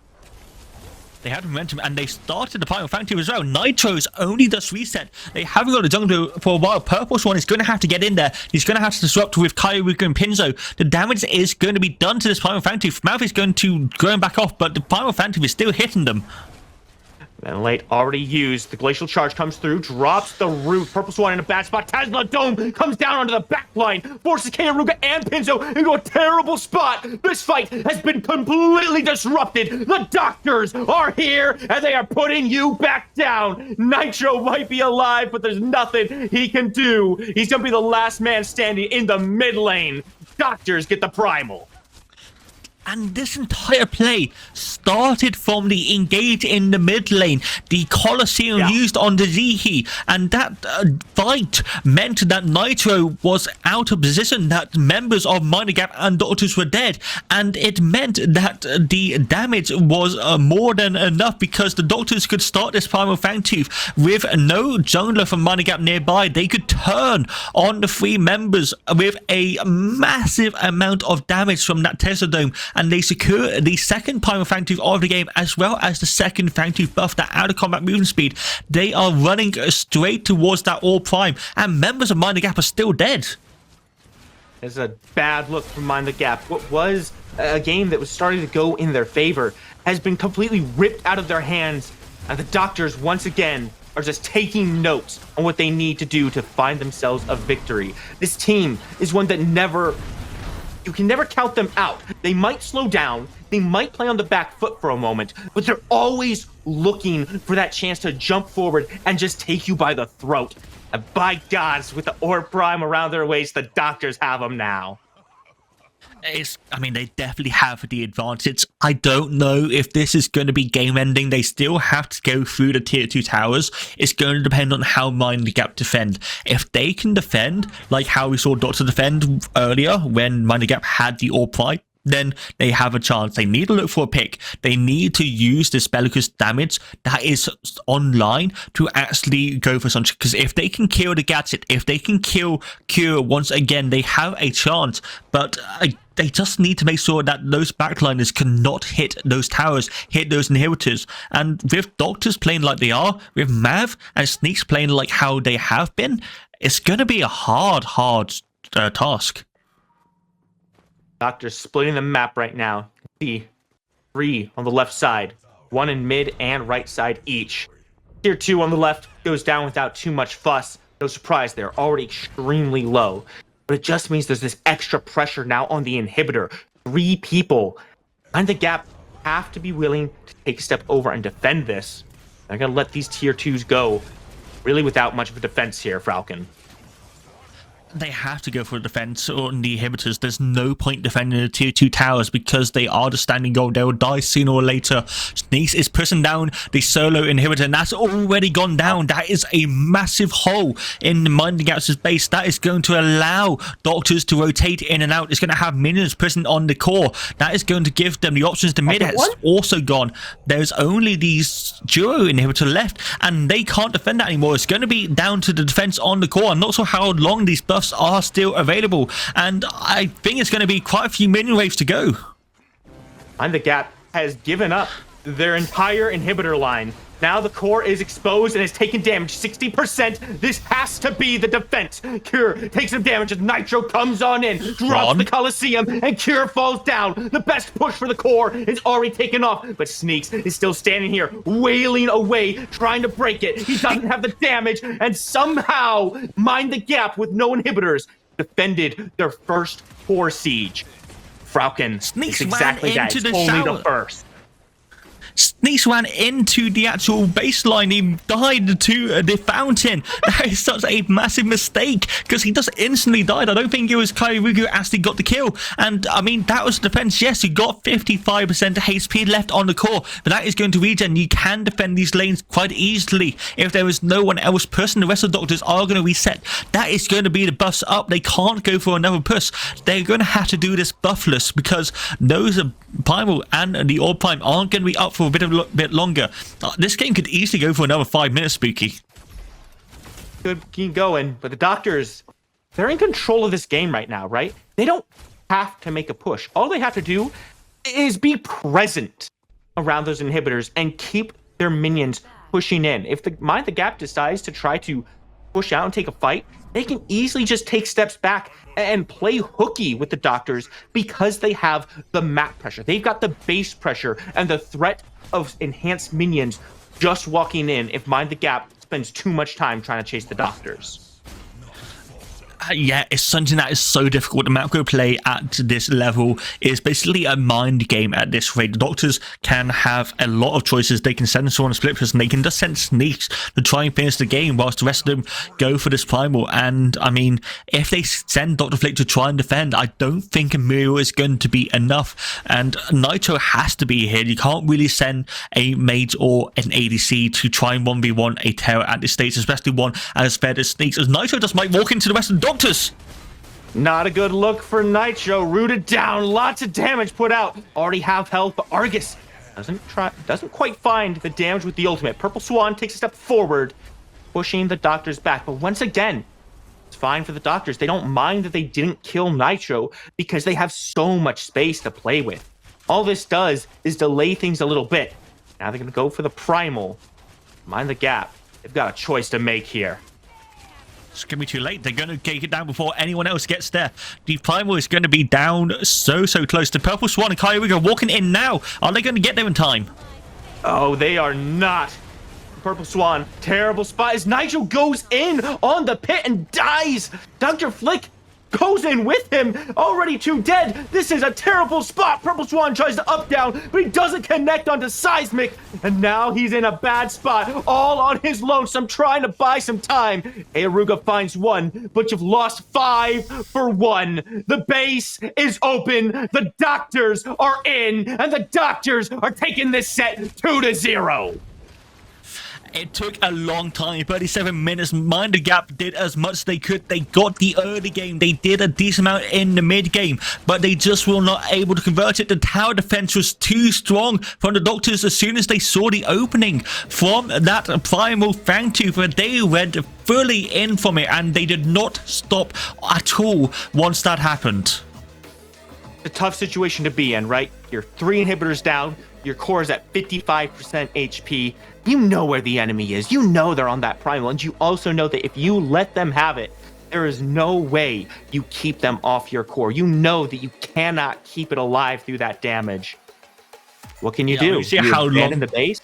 They had momentum and they started the Primal Fangtooth as well. Nitro's only just reset. They haven't got a jungler for a while. Purple Swan is going to have to get in there. He's going to have to disrupt with Kairuka and Pinzo. The damage is going to be done to this Primal Fangtooth. Mouth is going to go back off, but the Primal Fangtooth is still hitting them. Then late already used. The Glacial Charge comes through, drops the root. Purple Swan in a bad spot. Tesla Dome comes down onto the back line, forces Kairuga and Pinzo into a terrible spot. This fight has been completely disrupted. The Doctors are here, and they are putting you back down. Nitro might be alive, but there's nothing he can do. He's going to be the last man standing in the mid lane. Doctors get the Primal. And this entire play started from the engage in the mid lane, the Colosseum used on the Zihi, and that fight meant that Nitro was out of position, that members of Mind the Gap and Doctors were dead, and it meant that the damage was more than enough because the Doctors could start this Primal Fangtooth with no jungler from Mind the Gap nearby. They could turn on the 3 members with a massive amount of damage from that Tesla Dome, and they secure the second Primal Fangtooth of the game, as well as the second Fangtooth buff, that out of combat movement speed. They are running straight towards that Orb Prime, and members of Mind the Gap are still dead. It's a bad look from Mind the Gap. What was a game that was starting to go in their favor has been completely ripped out of their hands, and the Doctors once again are just taking notes on what they need to do to find themselves a victory. This team is one that you can never count them out. They might slow down, they might play on the back foot for a moment, but they're always looking for that chance to jump forward and just take you by the throat. And by gods, with the Orb Prime around their waist, the Doctors have them now. I mean, they definitely have the advantage. I don't know if this is going to be game ending. They still have to go through the tier 2 towers. It's going to depend on how Mind the Gap defend. If they can defend like how we saw Doctor defend earlier when Mind the Gap had the Orb Prime, then they have a chance. They need to look for a pick. They need to use this Bellicus damage that is online to actually go for something. Because if they can kill the gadget, if they can kill Cure once again, they have a chance. But they just need to make sure that those backliners cannot hit those towers, hit those inhibitors. And with Doctors playing like they are, with Mav and Sneaks playing like how they have been, it's going to be a hard task. Doctors splitting the map right now. See 3 on the left side, 1 in mid and right side each. Tier 2 on the left goes down without too much fuss. No surprise, they're already extremely low. But it just means there's this extra pressure now on the inhibitor. 3 people. Mind the Gap have to be willing to take a step over and defend this. They're going to let these tier 2s go really without much of a defense here, Falcon. They have to go for the defense on the inhibitors. There's no point defending the tier 2 towers because they are the standing gold. They will die sooner or later. Sneaks is pressing down the solo inhibitor, and that's already gone down. That is a massive hole in the Mind the Gap's base. That is going to allow doctors to rotate in and out. It's going to have minions present on the core. That is going to give them the options. The mid has also gone. There's only these duo inhibitor left, and they can't defend that anymore. It's going to be down to the defense on the core. I'm not sure how long these buffs are still available, and I think it's going to be quite a few minion waves to go. And the Gap has given up their entire inhibitor line. Now the core is exposed and is taking damage, 60%. This has to be the defense. Cure takes some damage as Nitro comes on in, drops the Coliseum, and Cure falls down. The best push for the core is already taken off, but Sneaks is still standing here, wailing away, trying to break it. He doesn't have the damage, and somehow Mind the Gap with no inhibitors defended their first core siege. Falcon Sneaks is exactly that. It's only the first. Sneaks ran into the actual baseline. He died to the fountain. That is such a massive mistake because he just instantly died. I don't think it was Kairugu who actually got the kill. And I mean, that was defense. Yes, you got 55% HP left on the core, but that is going to regen. You can defend these lanes quite easily. If there is no one else pushing, the rest of the doctors are going to reset. That is going to be the buffs up. They can't go for another push. They're going to have to do this buffless because those Primal and the Orb Prime aren't going to be up for a bit longer. This game could easily go for another 5 minutes, Spooky. Good keep going, but the doctors, they're in control of this game right now, right? They don't have to make a push. All they have to do is be present around those inhibitors and keep their minions pushing in. If the Mind the Gap decides to try to push out and take a fight, they can easily just take steps back and play hooky with the doctors because they have the map pressure. They've got the base pressure and the threat of enhanced minions just walking in if Mind the Gap spends too much time trying to chase the doctors. Yeah, it's something that is so difficult. The macro play at this level is basically a mind game at this rate. The doctors can have a lot of choices. They can send someone a split person. They can just send Sneaks to try and finish the game whilst the rest of them go for this primal. And I mean, if they send Dr. Flick to try and defend, I don't think a Muriel is going to be enough. And Nitro has to be here. You can't really send a mage or an ADC to try and 1v1 a terror at this stage, especially one as fed as Sneaks, as Nitro just might walk into the rest of the doctors. Not a good look for Nitro. Rooted down, lots of damage put out. Already have health, but Argus doesn't quite find the damage with the ultimate. Purple Swan takes a step forward, pushing the doctors back. But once again, it's fine for the doctors. They don't mind that they didn't kill Nitro because they have so much space to play with. All this does is delay things a little bit. Now they're going to go for the primal. Mind the Gap. They've got a choice to make here. It's going to be too late. They're going to take it down before anyone else gets there. The Primal is going to be down so close. The Purple Swan and Kyrie are walking in now. Are they going to get there in time? Oh, they are not. Purple Swan, terrible spot as Nigel goes in on the pit and dies. Dr. Flick goes in with him, already too dead. This is a terrible spot. Purple Swan tries to up down, but he doesn't connect onto Seismic, and now he's in a bad spot, all on his lonesome, trying to buy some time. Aruga finds one, but you've lost 5 for 1. The base is open, the doctors are in, and the doctors are taking this set 2-0. It took a long time, 37 minutes. Mind the Gap did as much as they could. They got the early game. They did a decent amount in the mid game, but they just were not able to convert it. The tower defense was too strong from the doctors as soon as they saw the opening from that primal Fangtooth, but they went fully in from it, and they did not stop at all once that happened. A tough situation to be in, right? You're 3 inhibitors down. Your core is at 55% HP. You know where the enemy is. You know they're on that primal. And you also know that if you let them have it, there is no way you keep them off your core. You know that you cannot keep it alive through that damage. What can you do? See you how long in the base?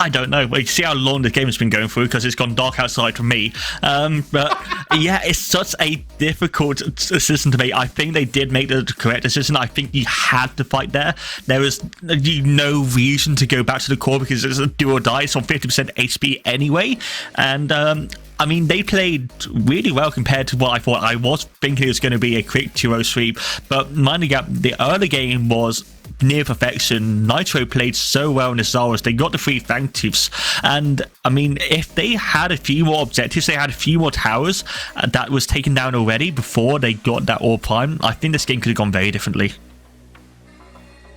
I don't know. Well, you see how long the game has been going through because it's gone dark outside for me. But yeah, it's such a difficult decision to make. I think they did make the correct decision. I think you had to fight there. There was no reason to go back to the core because it's a do or die. It's on 50% HP anyway. And I mean, they played really well compared to what I thought. I was thinking it was going to be a quick 2-0 sweep, but mind the gap, the early game was near perfection. Nitro played so well in the Zaras. They got the 3 Fangtooths. And I mean, if they had a few more objectives, they had a few more towers that was taken down already before they got that All Prime, I think this game could have gone very differently.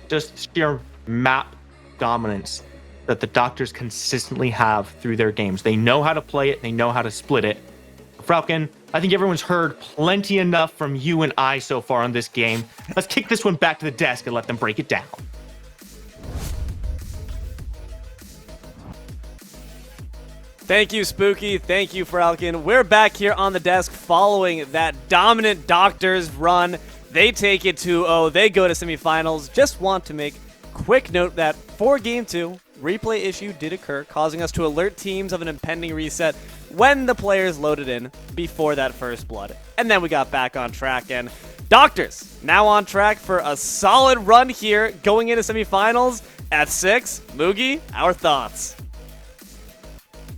Just sheer map dominance that the Doctors consistently have through their games. They know how to play it. They know how to split it. Falcon, I think everyone's heard plenty enough from you and I so far on this game. Let's kick this one back to the desk and let them break it down. Thank you, Spooky. Thank you, Falcon. We're back here on the desk following that dominant Doctors run. They take it 2-0. They go to semifinals. Just want to make quick note that for Game 2, replay issue did occur, causing us to alert teams of an impending reset when the players loaded in before that first blood. And then we got back on track, and Doctors now on track for a solid run here going into semifinals at 6. Mugi, our thoughts?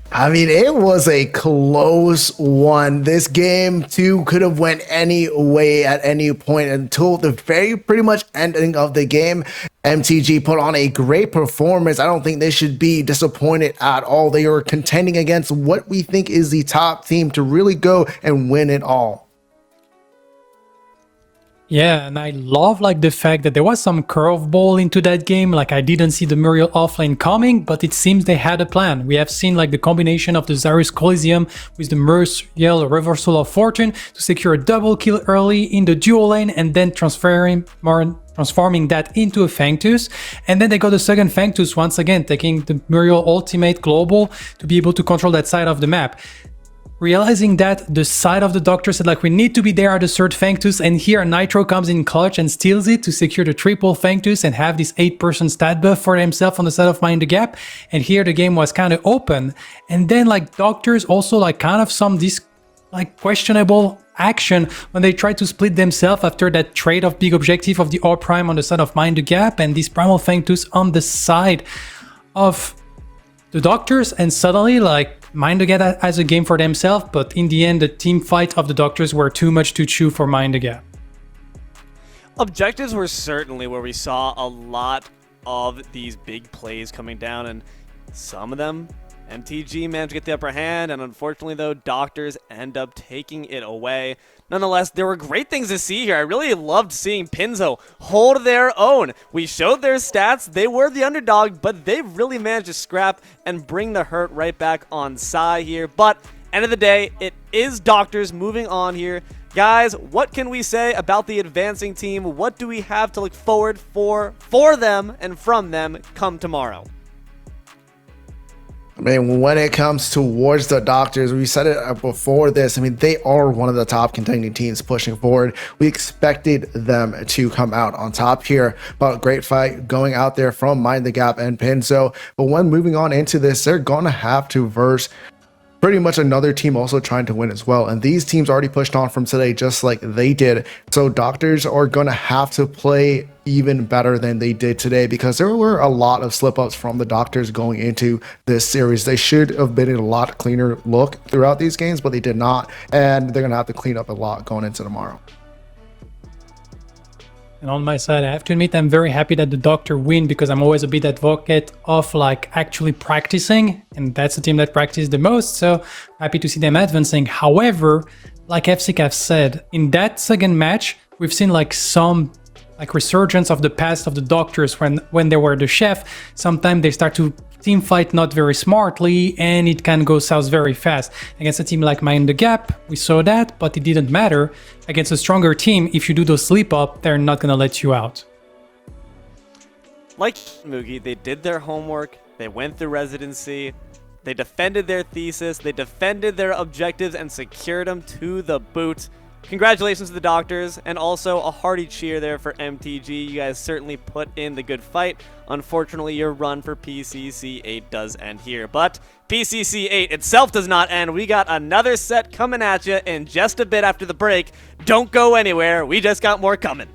I mean, it was a close one. This game, too, could have went any way at any point until the very pretty much ending of the game. MTG put on a great performance. I don't think they should be disappointed at all. They are contending against what we think is the top team to really go and win it all. Yeah, and I love like the fact that there was some curveball into that game. Like I didn't see the Muriel offlane coming, but it seems they had a plan. We have seen like the combination of the Zarus Coliseum with the Muriel Reversal of Fortune to secure a double kill early in the dual lane and then transforming that into a Fangtooth. And then they got the second Fangtooth once again, taking the Muriel Ultimate Global to be able to control that side of the map. Realizing that, the side of the Doctor said like we need to be there at the third Fangtooth, and here Nitro comes in clutch and steals it to secure the triple Fangtooth and have this 8% stat buff for himself on the side of Mind the Gap. And here the game was kind of open. And then like Doctors also like kind of some this like questionable action when they tried to split themselves after that trade of big objective of the R Prime on the side of Mind the Gap and this Primal Fangtooth on the side of the Doctors, and suddenly like Mind the Gap as a game for themselves, but in the end the team fight of the Doctors were too much to chew for Mind the Gap. Objectives were certainly where we saw a lot of these big plays coming down, and some of them MTG managed to get the upper hand, and unfortunately though, Doctors end up taking it away. Nonetheless, there were great things to see here. I really loved seeing Pinzo hold their own. We showed their stats. They were the underdog, but they really managed to scrap and bring the hurt right back on Sai here. But end of the day, it is Doctors moving on here. Guys, what can we say about the advancing team? What do we have to look forward for them and from them come tomorrow? I mean, when it comes towards the Doctors, we said it before this. I mean, they are one of the top contending teams pushing forward. We expected them to come out on top here, but great fight going out there from Mind the Gap and Pinzo. But when moving on into this, they're going to have to verse pretty much another team also trying to win as well. And these teams already pushed on from today just like they did. So Doctors are going to have to play even better than they did today because there were a lot of slip-ups from the Doctors going into this series. They should have been in a lot cleaner look throughout these games, but they did not. And they're going to have to clean up a lot going into tomorrow. And on my side, I have to admit I'm very happy that the Doctor win because I'm always a bit advocate of like actually practicing, and that's the team that practices the most, so happy to see them advancing. However, like FCK have said, in that second match, we've seen like some like resurgence of the past of the Doctors when they were the chef. Sometimes they start to team fight not very smartly and it can go south very fast. Against a team like Mind the Gap, we saw that, but it didn't matter. Against a stronger team, if you do those sleep up, they're not gonna let you out. Like Mugi, they did their homework, they went through residency, they defended their thesis, they defended their objectives and secured them to the boot. Congratulations to the Doctors, and also a hearty cheer there for MTG. You guys certainly put in the good fight. Unfortunately, your run for PCC 8 does end here, but PCC 8 itself does not end. We got another set coming at you in just a bit after the break. Don't go anywhere. We just got more coming.